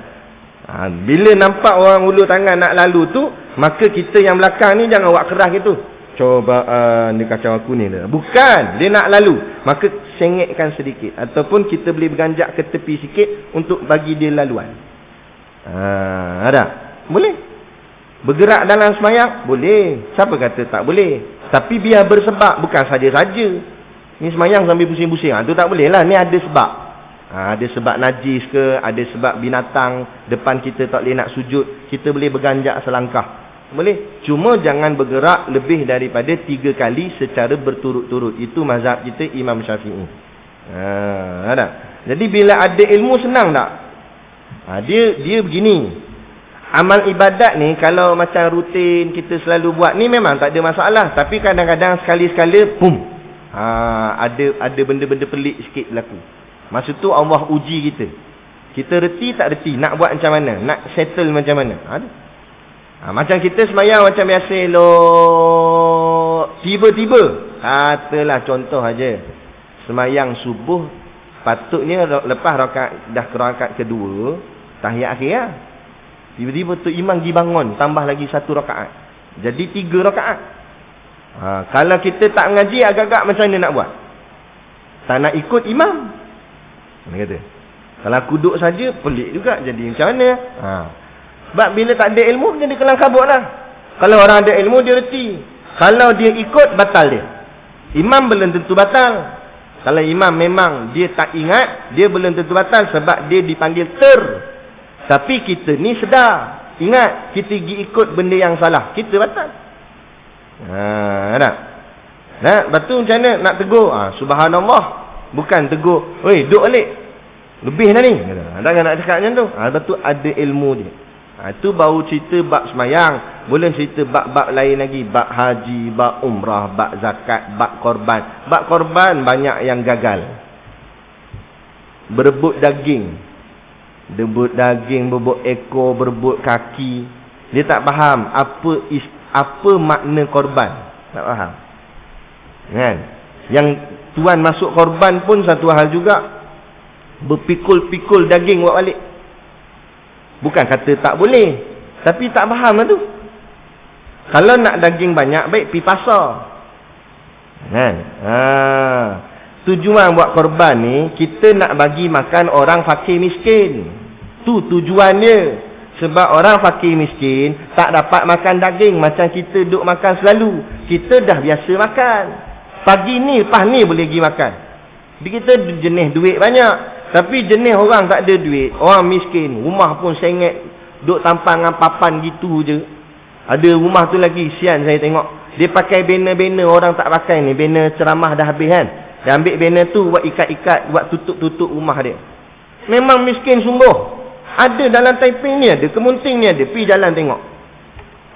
Bila nampak orang ulu tangan nak lalu tu, maka kita yang belakang ni jangan buat keras gitu. Cobaan dia kacau aku ni. Bukan, dia nak lalu. Maka sengitkan sedikit. Ataupun kita boleh berganjak ke tepi sikit untuk bagi dia laluan. Ada. Boleh. Bergerak dalam semayang, boleh. Siapa kata tak boleh? Tapi biar bersebab, bukan saja-saja. Ni semayang sambil pusing-pusing. Tu tak boleh lah. Ni ada sebab. Ada sebab najis ke, ada sebab binatang depan kita tak boleh nak sujud, kita boleh berganjak selangkah. Boleh. Cuma jangan bergerak lebih daripada 3 kali secara berturut-turut. Itu mazhab kita Imam Syafi'i. Ada. Jadi bila ada ilmu senang tak? Dia begini. Amal ibadat ni kalau macam rutin kita selalu buat ni memang tak ada masalah. Tapi kadang-kadang sekali-sekala ada benda-benda pelik sikit berlaku. Masa tu Allah uji kita. Kita reti tak reti, nak buat macam mana, nak settle macam mana. Macam kita semayang macam biasa tiba-tiba, katalah contoh aja, semayang subuh, patutnya lepas dah ke rakaat kedua, tahiyat akhir lah. Tiba-tiba tu imam pergi bangun, tambah lagi 1 rakaat, jadi 3 rakaat. Kalau kita tak mengaji, agak-agak macam mana nak buat? Tak nak ikut imam. Dia kata, kalau aku duduk saja, pelik juga. Jadi macam mana? Sebab bila tak ada ilmu, jadi kelang kabut lah. Kalau orang ada ilmu, dia reti. Kalau dia ikut, batal dia. Imam belum tentu batal. Kalau imam memang dia tak ingat, dia belum tentu batal sebab dia dipanggil Tapi kita ni sedar. Ingat, kita pergi ikut benda yang salah, kita batal. Tak? Lepas tu macam mana nak tegur? Subhanallah. Bukan tegur, "Oi, duduk balik. Lebih dah ni." Takkan nak cakap macam tu. Lepas tu ada ilmu dia. Itu baru cerita bab semayang. Boleh cerita bab-bab lain lagi. Bab haji, bab umrah, bab zakat, bab korban. Bab korban banyak yang gagal. Berebut daging. Berebut daging, berebut ekor, berebut kaki. Dia tak faham apa makna korban. Tak faham. Kan? Yang tuan masuk korban pun satu hal juga. Berpikul-pikul daging buat balik. Bukan kata tak boleh, tapi tak faham lah tu. Kalau nak daging banyak, baik pergi pasar. Kan? Tujuan buat korban ni, kita nak bagi makan orang fakir miskin. Tu tujuan dia. Sebab orang fakir miskin tak dapat makan daging macam kita duk makan selalu. Kita dah biasa makan. Pagi ni, lepas ni boleh pergi makan. Kita jenis duit banyak. Tapi jenis orang tak ada duit, orang miskin, rumah pun sengit, duk tampang dengan papan gitu je. Ada rumah tu lagi, sian saya tengok. Dia pakai banner-banner, orang tak pakai ni. Banner ceramah dah habis kan. Dia ambil banner tu, buat ikat-ikat, buat tutup-tutup rumah dia. Memang miskin sungguh. Ada dalam Taiping ni ada, Kemunting ni ada, pergi jalan tengok.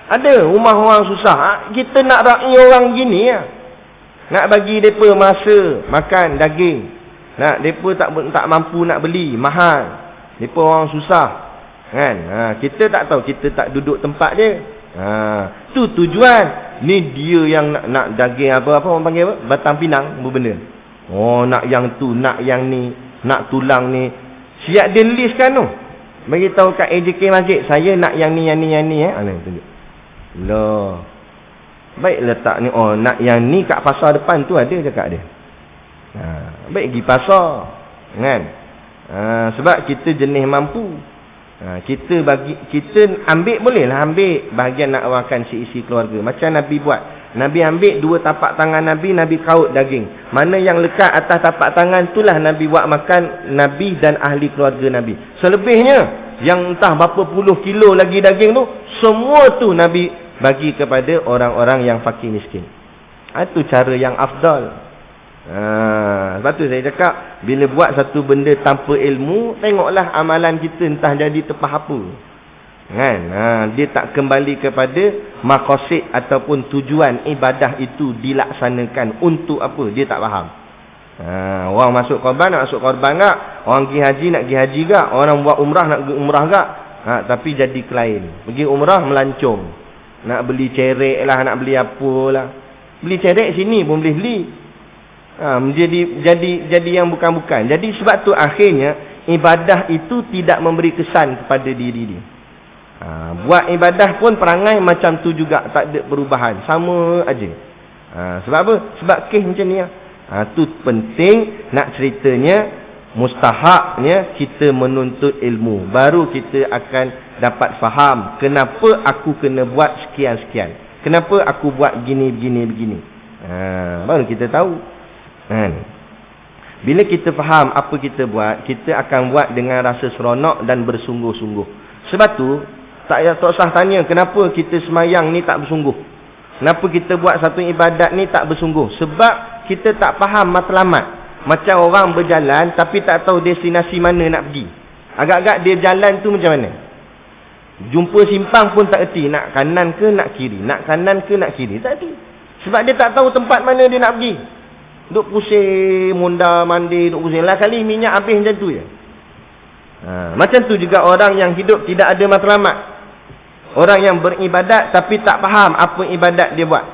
Ada rumah orang susah. Kita nak rakyat orang gini ya. Nak bagi mereka masa makan daging. Mereka tak mampu nak beli, mahal. Mereka orang susah. Kan? Kita tak tahu, kita tak duduk tempat dia. Tu tujuan. Ni dia yang nak daging apa orang panggil apa? Batang pinang, apa benda. Oh, nak yang tu, nak yang ni, nak tulang ni. Siap dia list kan tu. Bagi tahu kat AJK Masjid, saya nak yang ni, yang ni, yang ni. Tunjuk. Loh. Baik letak ni. Oh, nak yang ni kat pasar depan tu ada cakap dia. Baik pergi pasar. Kan? Sebab kita jenis mampu. Kita ambil bolehlah ambil bahagian nak makan si keluarga. Macam Nabi buat. Nabi ambil dua tapak tangan Nabi kaut daging. Mana yang lekat atas tapak tangan itulah Nabi buat makan Nabi dan ahli keluarga Nabi. Selebihnya yang entah berapa puluh kilo lagi daging tu, semua tu Nabi bagi kepada orang-orang yang fakir miskin. Itu cara yang afdal. Sebab tu saya cakap, bila buat satu benda tanpa ilmu, tengoklah amalan kita entah jadi tepah apa. Kan? Dia tak kembali kepada maqasid ataupun tujuan ibadah itu dilaksanakan untuk apa, dia tak faham. Orang masuk korban nak masuk korban tak? Orang pergi haji nak pergi haji tak? Orang buat umrah nak pergi umrah tak? Tapi jadi klien. Pergi umrah melancong. Nak beli cerek lah, nak beli apa lah. Beli cerek sini pun boleh beli. Jadi yang bukan-bukan. Jadi sebab tu akhirnya ibadah itu tidak memberi kesan kepada diri dia. Buat ibadah pun perangai macam tu juga, tak ada perubahan, sama aja. Sebab apa? Sebab kes macam ni lah. Tu penting nak ceritanya, mustahaknya kita menuntut ilmu. Baru kita akan dapat faham kenapa aku kena buat sekian-sekian, kenapa aku buat begini. Baru kita tahu. Bila kita faham apa kita buat, kita akan buat dengan rasa seronok dan bersungguh-sungguh. Sebab tu tak usah tanya kenapa kita semayang ni tak bersungguh, kenapa kita buat satu ibadat ni tak bersungguh. Sebab kita tak faham matlamat. Macam orang berjalan tapi tak tahu destinasi mana nak pergi. Agak-agak dia jalan tu macam mana, jumpa simpang pun tak erti, nak kanan ke nak kiri, nak kanan ke nak kiri, tak erti. Sebab dia tak tahu tempat mana dia nak pergi. Duk pusing, munda mandi, duk pusing. Lah kali minyak habis macam tu je. Macam tu juga orang yang hidup tidak ada matlamat. Orang yang beribadat tapi tak faham apa ibadat dia buat.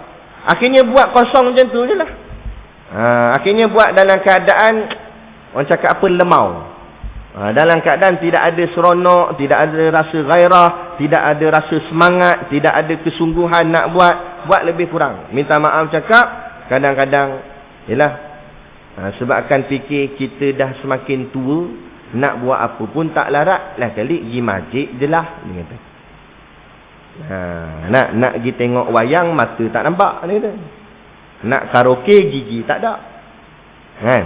Akhirnya buat kosong macam tu je lah. Akhirnya buat dalam keadaan, orang cakap apa, lemau. Dalam keadaan tidak ada seronok, tidak ada rasa gairah, tidak ada rasa semangat, tidak ada kesungguhan nak buat lebih kurang. Minta maaf cakap, kadang-kadang, yelah, Sebabkan fikir kita dah semakin tua, nak buat apa pun tak larat lah kali pergi masjid je lah, dia kata. Nak pergi tengok wayang, mata tak nampak, dia kata. Nak karaoke, gigi tak ada. Kan?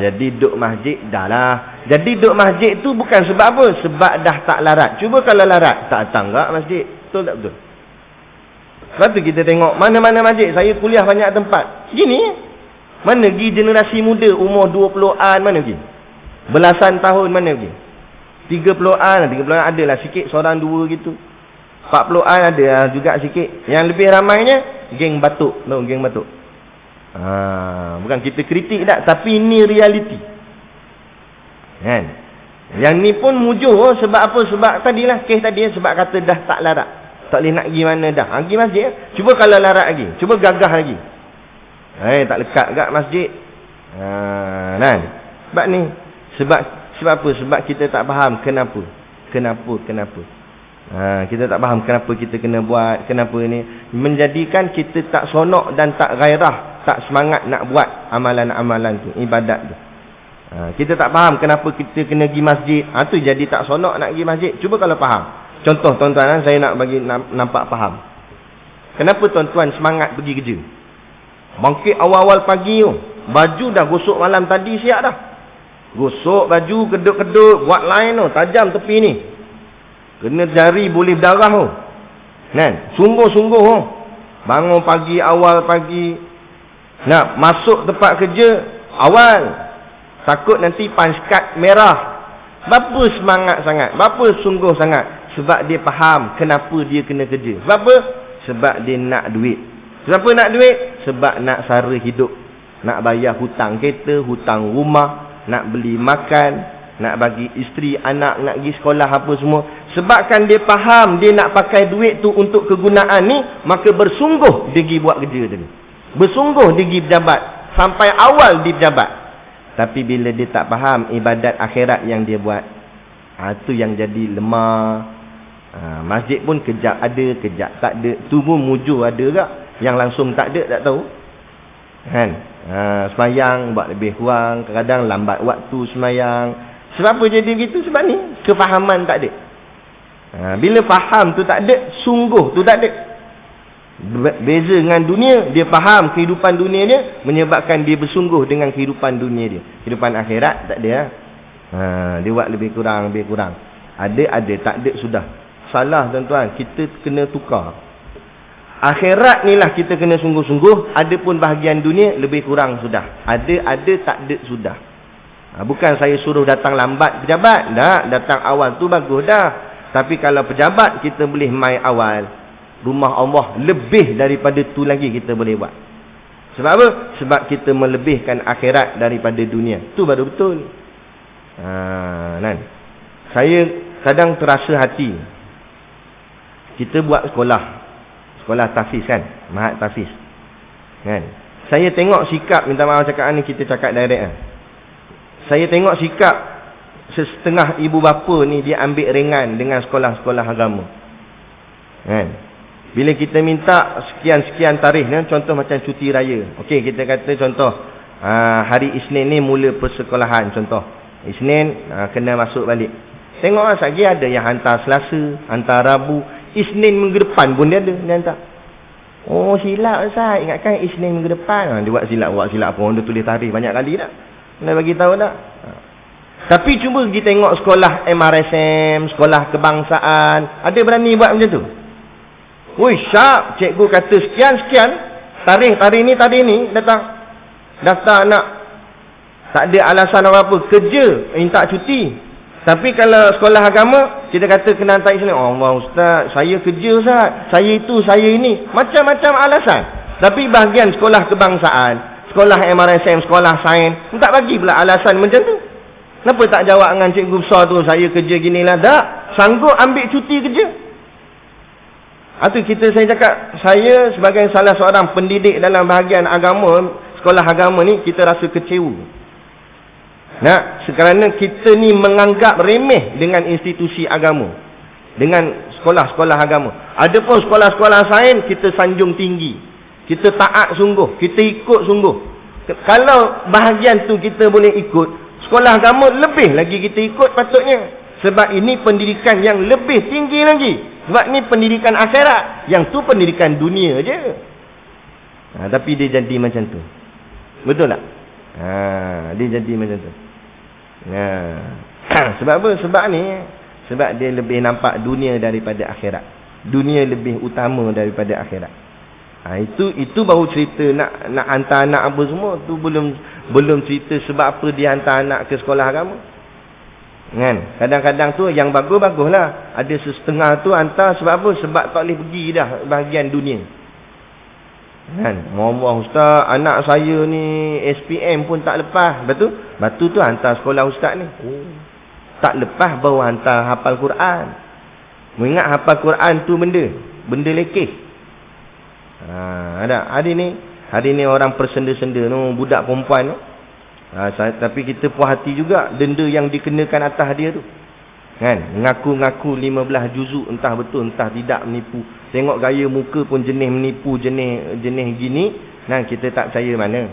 Jadi duduk masjid dah lah. Jadi duduk masjid tu bukan sebab apa? Sebab dah tak larat. Cuba kalau larat, tak datang tak masjid. Betul tak betul? Lepas tu kita tengok mana-mana masjid. Saya kuliah banyak tempat. Gini. Mana pergi generasi muda umur 20-an, mana pergi? Belasan tahun, mana pergi? 30-an ada lah sikit, seorang dua gitu. 40-an ada juga sikit. Yang lebih ramainya geng batuk. Tahu geng batuk? Bukan kita kritik tak, tapi ini realiti. Kan? Yang ni pun mujur sebab apa? Sebab tadilah kes tadi, sebab kata dah tak larat. Tak boleh nak pergi mana dah. Pergi masjid. Cuba kalau larat lagi. Cuba gagah lagi. Tak lekat kat masjid. Kan? Sebab ni. Sebab apa? Sebab kita tak faham kenapa. Kita tak faham kenapa kita kena buat. Kenapa ni. Menjadikan kita tak sonok dan tak gairah. Tak semangat nak buat amalan-amalan tu. Ibadat tu. Kita tak faham kenapa kita kena pergi masjid. Tu jadi tak sonok nak pergi masjid. Cuba kalau faham. Contoh tuan-tuan, saya nak bagi nampak faham. Kenapa tuan-tuan semangat pergi kerja? Bangkit awal-awal pagi tu. Baju dah gosok malam tadi siap dah. Gosok baju, kedut-kedut, buat lain tu. Tajam tepi ni. Kena jari boleh berdarah tu. Kan? Sungguh-sungguh tu. Bangun pagi, awal pagi. Nak masuk tempat kerja, awal. Takut nanti panskat merah. Berapa semangat sangat. Berapa sungguh sangat. Sebab dia faham kenapa dia kena kerja. Sebab apa? Sebab dia nak duit. Kenapa nak duit? Sebab nak sara hidup. Nak bayar hutang kereta, hutang rumah, nak beli makan, nak bagi isteri, anak, nak pergi sekolah apa semua. Sebabkan dia faham dia nak pakai duit tu untuk kegunaan ni, maka bersungguh dia pergi buat kerja tadi. Bersungguh dia pergi berjabat. Sampai awal dia berjabat. Tapi bila dia tak faham ibadat akhirat yang dia buat, tu yang jadi lemah. Masjid pun kejap ada, kejap tak ada. Tu pun mujur ada tak? Yang langsung tak ada, tak tahu. Kan? Semayang buat lebih kurang, kadang-kadang lambat waktu semayang. Sebab apa jadi begitu? Sebab ni kefahaman tak ada. Bila faham tu tak ada, sungguh tu tak ada. Beza dengan dunia, dia faham kehidupan dunia dia, menyebabkan dia bersungguh dengan kehidupan dunia dia. Kehidupan akhirat tak ada. Dia buat lebih kurang. Ada, tak ada sudah. Salah tuan-tuan, kita kena tukar. Akhirat ni lah kita kena sungguh-sungguh. Adapun bahagian dunia lebih kurang sudah. Ada, tak ada sudah. Bukan saya suruh datang lambat pejabat. Tak, datang awal tu bagus dah. Tapi kalau pejabat kita boleh mai awal. Rumah Allah lebih daripada tu lagi kita boleh buat. Sebab apa? Sebab kita melebihkan akhirat daripada dunia. Tu baru betul. Saya kadang terasa hati. Kita buat sekolah tahfiz kan, Mahat Tahfiz kan. Saya tengok sikap, minta maaf cakap ni, kita cakap direct kan. Saya tengok sikap setengah ibu bapa ni, dia ambil ringan dengan sekolah-sekolah agama kan. Bila kita minta sekian-sekian tarikh ni, contoh macam cuti raya. Okey, kita kata contoh hari Isnin ni mula persekolahan, contoh Isnin kena masuk balik. Tengok lagi ada yang hantar Selasa, hantar Rabu, Isnin minggu depan pun dia ada, dia hantar. Oh silap Ustaz, ingatkan Isnin minggu depan. Dia buat silap pun, dia tulis tarikh banyak kali dah. Dia bagi tahu dah. Tapi cuba pergi tengok sekolah MRSM, sekolah kebangsaan, ada berani buat macam tu? Woi syak, cikgu kata sekian-sekian, tarikh ni datang. Daftar anak. Tak ada alasan apa-apa, kerja, minta cuti. Tapi kalau sekolah agama, kita kata kena hantar Isnin. Allah Ustaz, saya kerja Ustaz, saya itu, saya ini. Macam-macam alasan. Tapi bahagian sekolah kebangsaan, sekolah MRSM, sekolah sains, tak bagi pula alasan macam tu. Kenapa tak jawab dengan cikgu besar tu, saya kerja ginilah. Tak, sanggup ambil cuti kerja. Saya cakap, saya sebagai salah seorang pendidik dalam bahagian agama, sekolah agama ni, kita rasa kecewa. Kerana kita ni menganggap remeh dengan institusi agama, dengan sekolah-sekolah agama. Adapun sekolah-sekolah sains, kita sanjung tinggi, kita taat sungguh, kita ikut sungguh. Kalau bahagian tu kita boleh ikut, sekolah agama lebih lagi kita ikut patutnya. Sebab ini pendidikan yang lebih tinggi lagi. Sebab ni pendidikan akhirat. Yang tu pendidikan dunia je. Tapi dia jadi macam tu. Betul tak? Dia jadi macam tu. Sebab apa? Sebab dia lebih nampak dunia daripada akhirat. Dunia lebih utama daripada akhirat. Itu baru cerita nak hantar anak apa semua. Tu belum cerita sebab apa dia hantar anak ke sekolah agama. Kan? Kadang-kadang tu yang bagus-bagus lah. Ada setengah tu hantar sebab apa? Sebab tak boleh pergi dah bahagian dunia. Kan? Allah ustaz, anak saya ni SPM pun tak lepas. Betul? Batu tu hantar sekolah ustaz ni. Tak lepas baru hantar hafal Quran. Mengingat hafal Quran tu benda lekeh. Hari ni orang persenda-senda tu, budak perempuan tu. Tapi kita puas hati juga denda yang dikenakan atas dia tu. Kan? Ngaku-ngaku 15 juzuk, entah betul entah tidak, menipu. Tengok gaya muka pun jenis menipu, jenis gini. Kita tak percaya mana.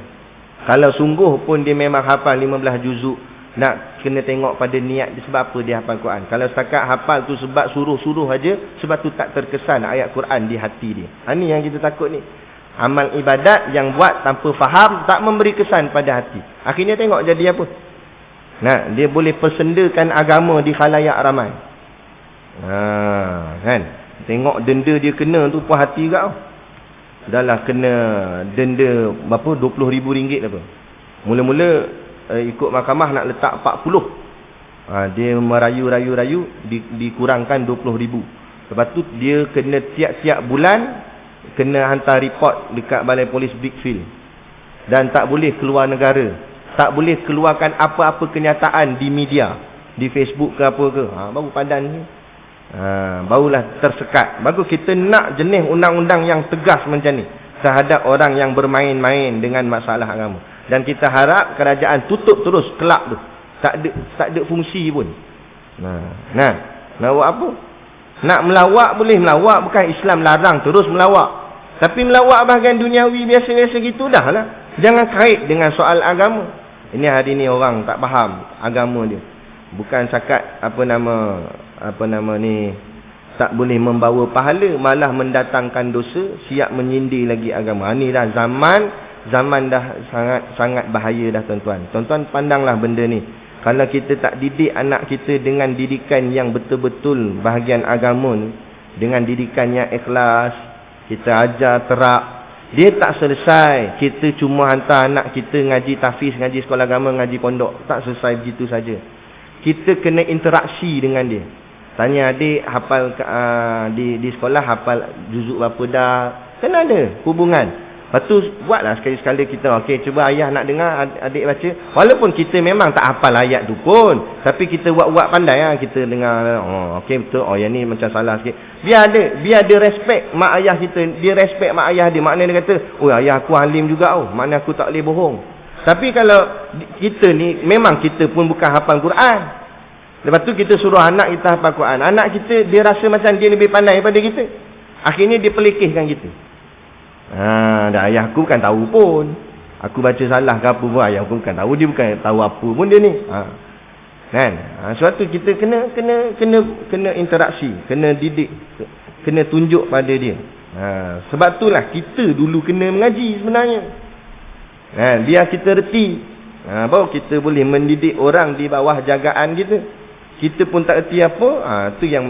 Kalau sungguh pun dia memang hafal 15 juzuk, nak kena tengok pada niat dia, sebab apa dia hafal Quran. Kalau setakat hafal tu sebab suruh-suruh aja, sebab tu tak terkesan ayat Quran di hati dia. Ini yang kita takut ni. Amal ibadat yang buat tanpa faham, tak memberi kesan pada hati. Akhirnya tengok jadi apa? Dia boleh persendakan agama di khalayak ramai. Kan? Tengok denda dia kena tu puas hati juga. Dah lah kena denda berapa? RM20,000 apa. Mula-mula ikut mahkamah nak letak 40. Dia merayu-rayu dikurangkan 20,000. Lepas tu dia kena tiap-tiap bulan kena hantar report dekat Balai Polis Bigfield. Dan tak boleh keluar negara. Tak boleh keluarkan apa-apa kenyataan di media, di Facebook ke apa ke. Baru padan ni. Barulah tersekat. Bagus kita nak jenis undang-undang yang tegas macam ni terhadap orang yang bermain-main dengan masalah agama. Dan kita harap kerajaan tutup terus kelab tu. Tak ada fungsi pun. Nak buat apa? Nak melawak boleh melawak, bukan Islam larang terus melawak. Tapi melawak bahagian duniawi biasa-biasa gitu dah lah. Jangan kait dengan soal agama. Ini hari ni orang tak faham agama dia. Bukan cakap tak boleh membawa pahala, malah mendatangkan dosa, siap menyindir lagi agama. Ini dah zaman dah sangat bahaya dah tuan-tuan. Tuan-tuan pandanglah benda ni. Kalau kita tak didik anak kita dengan didikan yang betul-betul bahagian agama ni, dengan didikan yang ikhlas, kita ajar terap, dia tak selesai. Kita cuma hantar anak kita ngaji tahfiz, ngaji sekolah agama, ngaji pondok. Tak selesai begitu saja. Kita kena interaksi dengan dia. Tanya adik hafal di sekolah hafal juzuk berapa dah. Kena ada hubungan. Lepas tu buatlah sekali-sekala kita, okey, cuba ayah nak dengar adik baca. Walaupun kita memang tak hafal ayat tu pun, tapi kita buat-buat pandai lah. Kita dengar, okey betul, yang ni macam salah sikit. Biar ada respect mak ayah kita. Dia respect mak ayah dia. Maknanya dia kata, ayah aku alim juga, maknanya aku tak boleh bohong. Tapi kalau kita ni, memang kita pun bukan hafal Quran. Lepas tu kita suruh anak kita hafal Quran. Anak kita, dia rasa macam dia lebih pandai daripada kita. Akhirnya dia pelikihkan kita. Dah ayah aku bukan tahu pun. Aku baca salah ke apa pun, ayah aku bukan tahu. Dia bukan tahu apa pun dia ni. Kan? Sebab tu kita kena interaksi, kena didik, kena tunjuk pada dia. Sebab itulah kita dulu kena mengaji sebenarnya. Biar kita reti. Baru kita boleh mendidik orang di bawah jagaan kita. Kita pun tak reti apa. Tu yang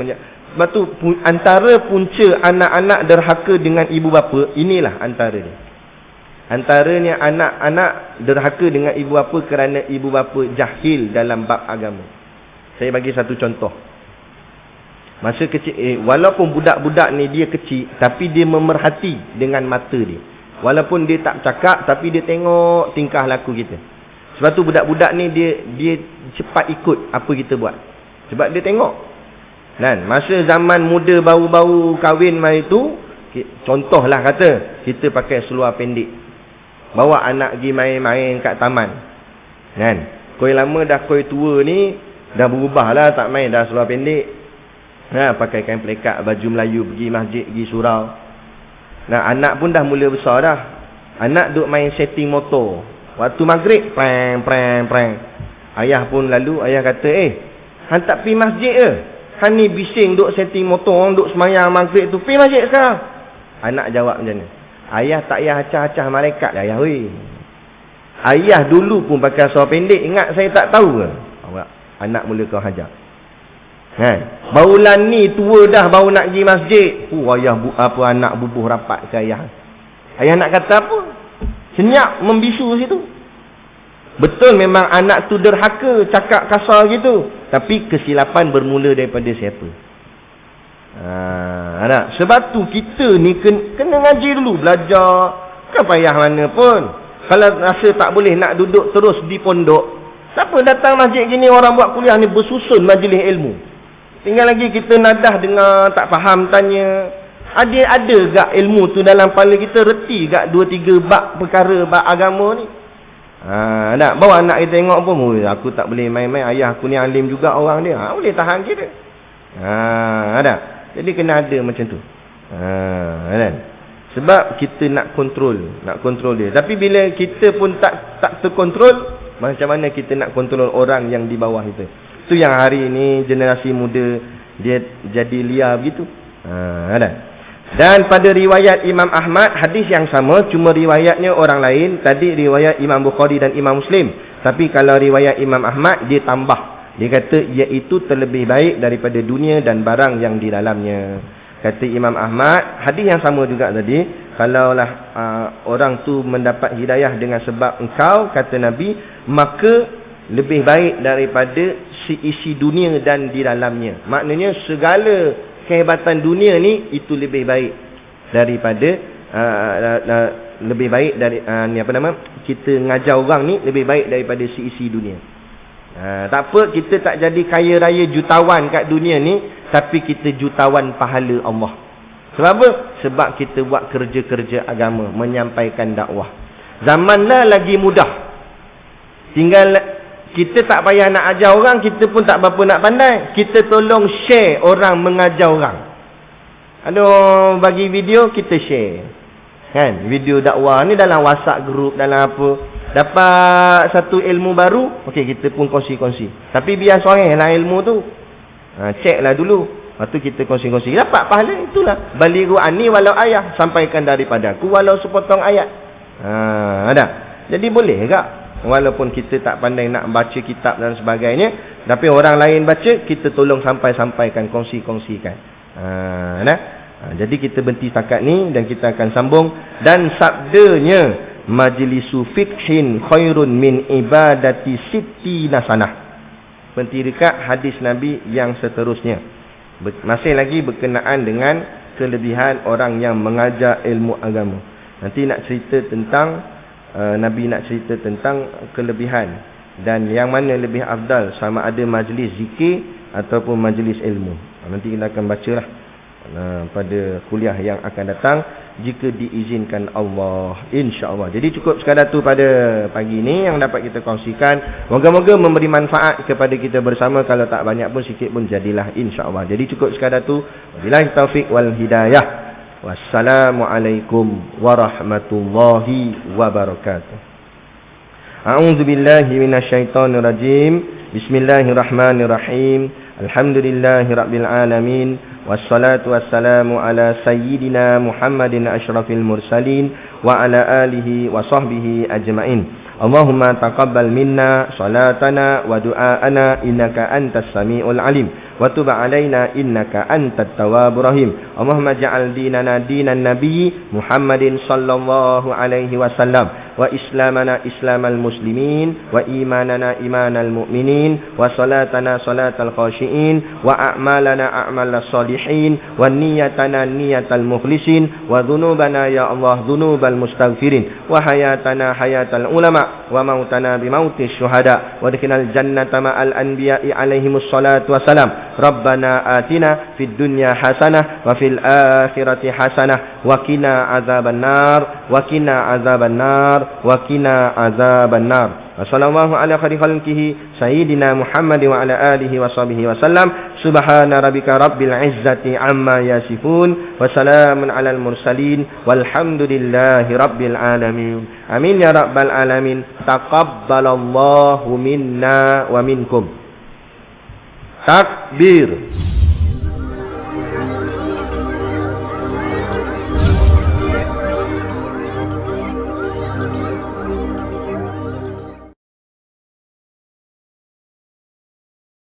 sebab tu antara punca anak-anak derhaka dengan ibu bapa, inilah antara dia. Antaranya anak-anak derhaka dengan ibu bapa kerana ibu bapa jahil dalam bab agama. Saya bagi satu contoh. Masa kecil, walaupun budak-budak ni dia kecil, tapi dia memerhati dengan mata dia. Walaupun dia tak cakap, tapi dia tengok tingkah laku kita. Sebab tu budak-budak ni dia cepat ikut apa kita buat. Sebab dia tengok. Dan masa zaman muda baru-baru kahwin mari tu, contohlah kata kita pakai seluar pendek, bawa anak pergi main-main kat taman. Kan? Koi lama dah koi tua ni dah berubah lah, tak main dah seluar pendek. Pakai kain pelekat, baju Melayu, pergi masjid, pergi surau. Anak pun dah mula besar dah. Anak duk main setting motor. Waktu maghrib, preng. Ayah pun lalu, ayah kata, hang tak pergi masjid ke? Hang ni bising duk setting motor, duk semayang maghrib tu, pergi masjid sekarang. Anak jawab macam ni. Ayah tak payah acah-acah malaikat lah, ayah weh. Ayah dulu pun pakai seluar pendek, ingat saya tak tahu ke? Anak mula kau hajar. Baulan ni tua dah baru nak pergi masjid. Ayah anak bubuh rapat ke ayah. Ayah nak kata apa? Senyap membisu situ. Betul memang anak tu derhaka, cakap kasar gitu. Tapi kesilapan bermula daripada siapa? Anak. Sebab tu kita ni kena ngaji dulu, belajar. Kan payah mana pun. Kalau rasa tak boleh nak duduk terus di pondok, siapa datang masjid gini, orang buat kuliah ni bersusun majlis ilmu. Tinggal lagi kita nadah dengar, tak faham tanya. Ada gak ilmu tu dalam kepala kita, reti gak 2-3 bab perkara bab agama ni. Nak bawa anak kita tengok pun, aku tak boleh main-main, ayah aku ni alim juga orang dia. Boleh tahan kita. Ada. Jadi kena ada macam tu. Kan? Sebab kita nak kontrol dia. Tapi bila kita pun tak terkontrol, macam mana kita nak kontrol orang yang di bawah itu? Itu yang hari ini generasi muda dia jadi liar begitu. Dan pada riwayat Imam Ahmad, hadis yang sama, cuma riwayatnya orang lain. Tadi riwayat Imam Bukhari dan Imam Muslim. Tapi kalau riwayat Imam Ahmad, dia tambah. Dia kata iaitu terlebih baik daripada dunia dan barang yang di dalamnya. Kata Imam Ahmad, hadis yang sama juga tadi, kalaulah orang tu mendapat hidayah dengan sebab engkau, kata Nabi, maka lebih baik daripada isi dunia dan di dalamnya. Maknanya segala kehebatan dunia ni itu lebih baik daripada lebih baik dari kita ngajar orang ni lebih baik daripada isi dunia. Tak apa kita tak jadi kaya raya jutawan kat dunia ni, tapi kita jutawan pahala Allah. Sebab apa? Sebab kita buat kerja-kerja agama, menyampaikan dakwah. Zaman dah lagi mudah. Tinggal kita tak payah nak ajar orang, kita pun tak berapa nak pandai. Kita tolong share orang mengajar orang. Aduh, bagi video kita share. Kan? Video dakwah ni dalam WhatsApp group, dalam apa. Dapat satu ilmu baru, okey kita pun kongsi-kongsi. Tapi biar seorang lah ilmu tu. Ceklah dulu. Lepas tu kita kongsi-kongsi. Dapat pahala, itulah. Balighu anni walau ayat. Sampaikan daripada aku walau sepotong ayat. Ada. Jadi boleh tak? Walaupun kita tak pandai nak baca kitab dan sebagainya, tapi orang lain baca, kita tolong sampaikan, kongsi-kongsikan. Jadi kita berhenti setakat ni dan kita akan sambung. Dan sabdanya, majlisu fikhin khairun min ibadati sitti nasanah. Berhenti dekat hadis Nabi yang seterusnya. Masih lagi berkenaan dengan kelebihan orang yang mengajar ilmu agama. Nanti nak cerita tentang Nabi nak cerita tentang kelebihan dan yang mana lebih afdal, sama ada majlis zikir ataupun majlis ilmu. Nanti kita akan bacalah pada kuliah yang akan datang, jika diizinkan Allah, insya-Allah. Jadi cukup sekadar tu pada pagi ni yang dapat kita kongsikan. Moga-moga memberi manfaat kepada kita bersama. Kalau tak banyak pun, sikit pun jadilah, insya-Allah. Jadi cukup sekadar tu. Wabillahi taufik wal hidayah. Wassalamualaikum warahmatullahi wabarakatuh. A'udzu billahi minasyaitonir rajim. Bismillahirrahmanirrahim. Alhamdulillahirabbil alamin. Wassalatu wassalamu ala sayyidina Muhammadin asyrafil mursalin wa ala alihi wa sahbihi ajma'in. Allahumma taqabbal minna salatana wa du'aana innaka antas samiul alim wa tub alaina innaka antat tawwabur rahim. Allahumma ja'al dinana dinan nabiy Muhammadin sallallahu alaihi wasallam wa islamana islamal muslimin wa imanana imanal mu'minin wa salatana salatal khashiin wa a'malana a'malas salihin wa niyatana niyatal mukhlisin wa dhunubana ya Allah dhunubal mustaghfirin wa hayatana hayatal ulama wa mautana bi mautis syuhada wa adkhilnal jannata ma'al anbiya'i alaihimus salatu wassalam. Rabbana atina fid dunya hasanah wa fil akhirati hasanah wa qina azabannar wa qina azabannar wa qina azabannar. Sallallahu ala khairi khalqihi sayyidina Muhammad wa ala alihi wa sahbihi wa sallam. Subhana rabbika rabbil izzati amma yasifun wa salamun alal mursalin walhamdulillahi rabbil alamin. Amin ya rabbal alamin. Taqabbalallahu minna wa minkum. Takbir.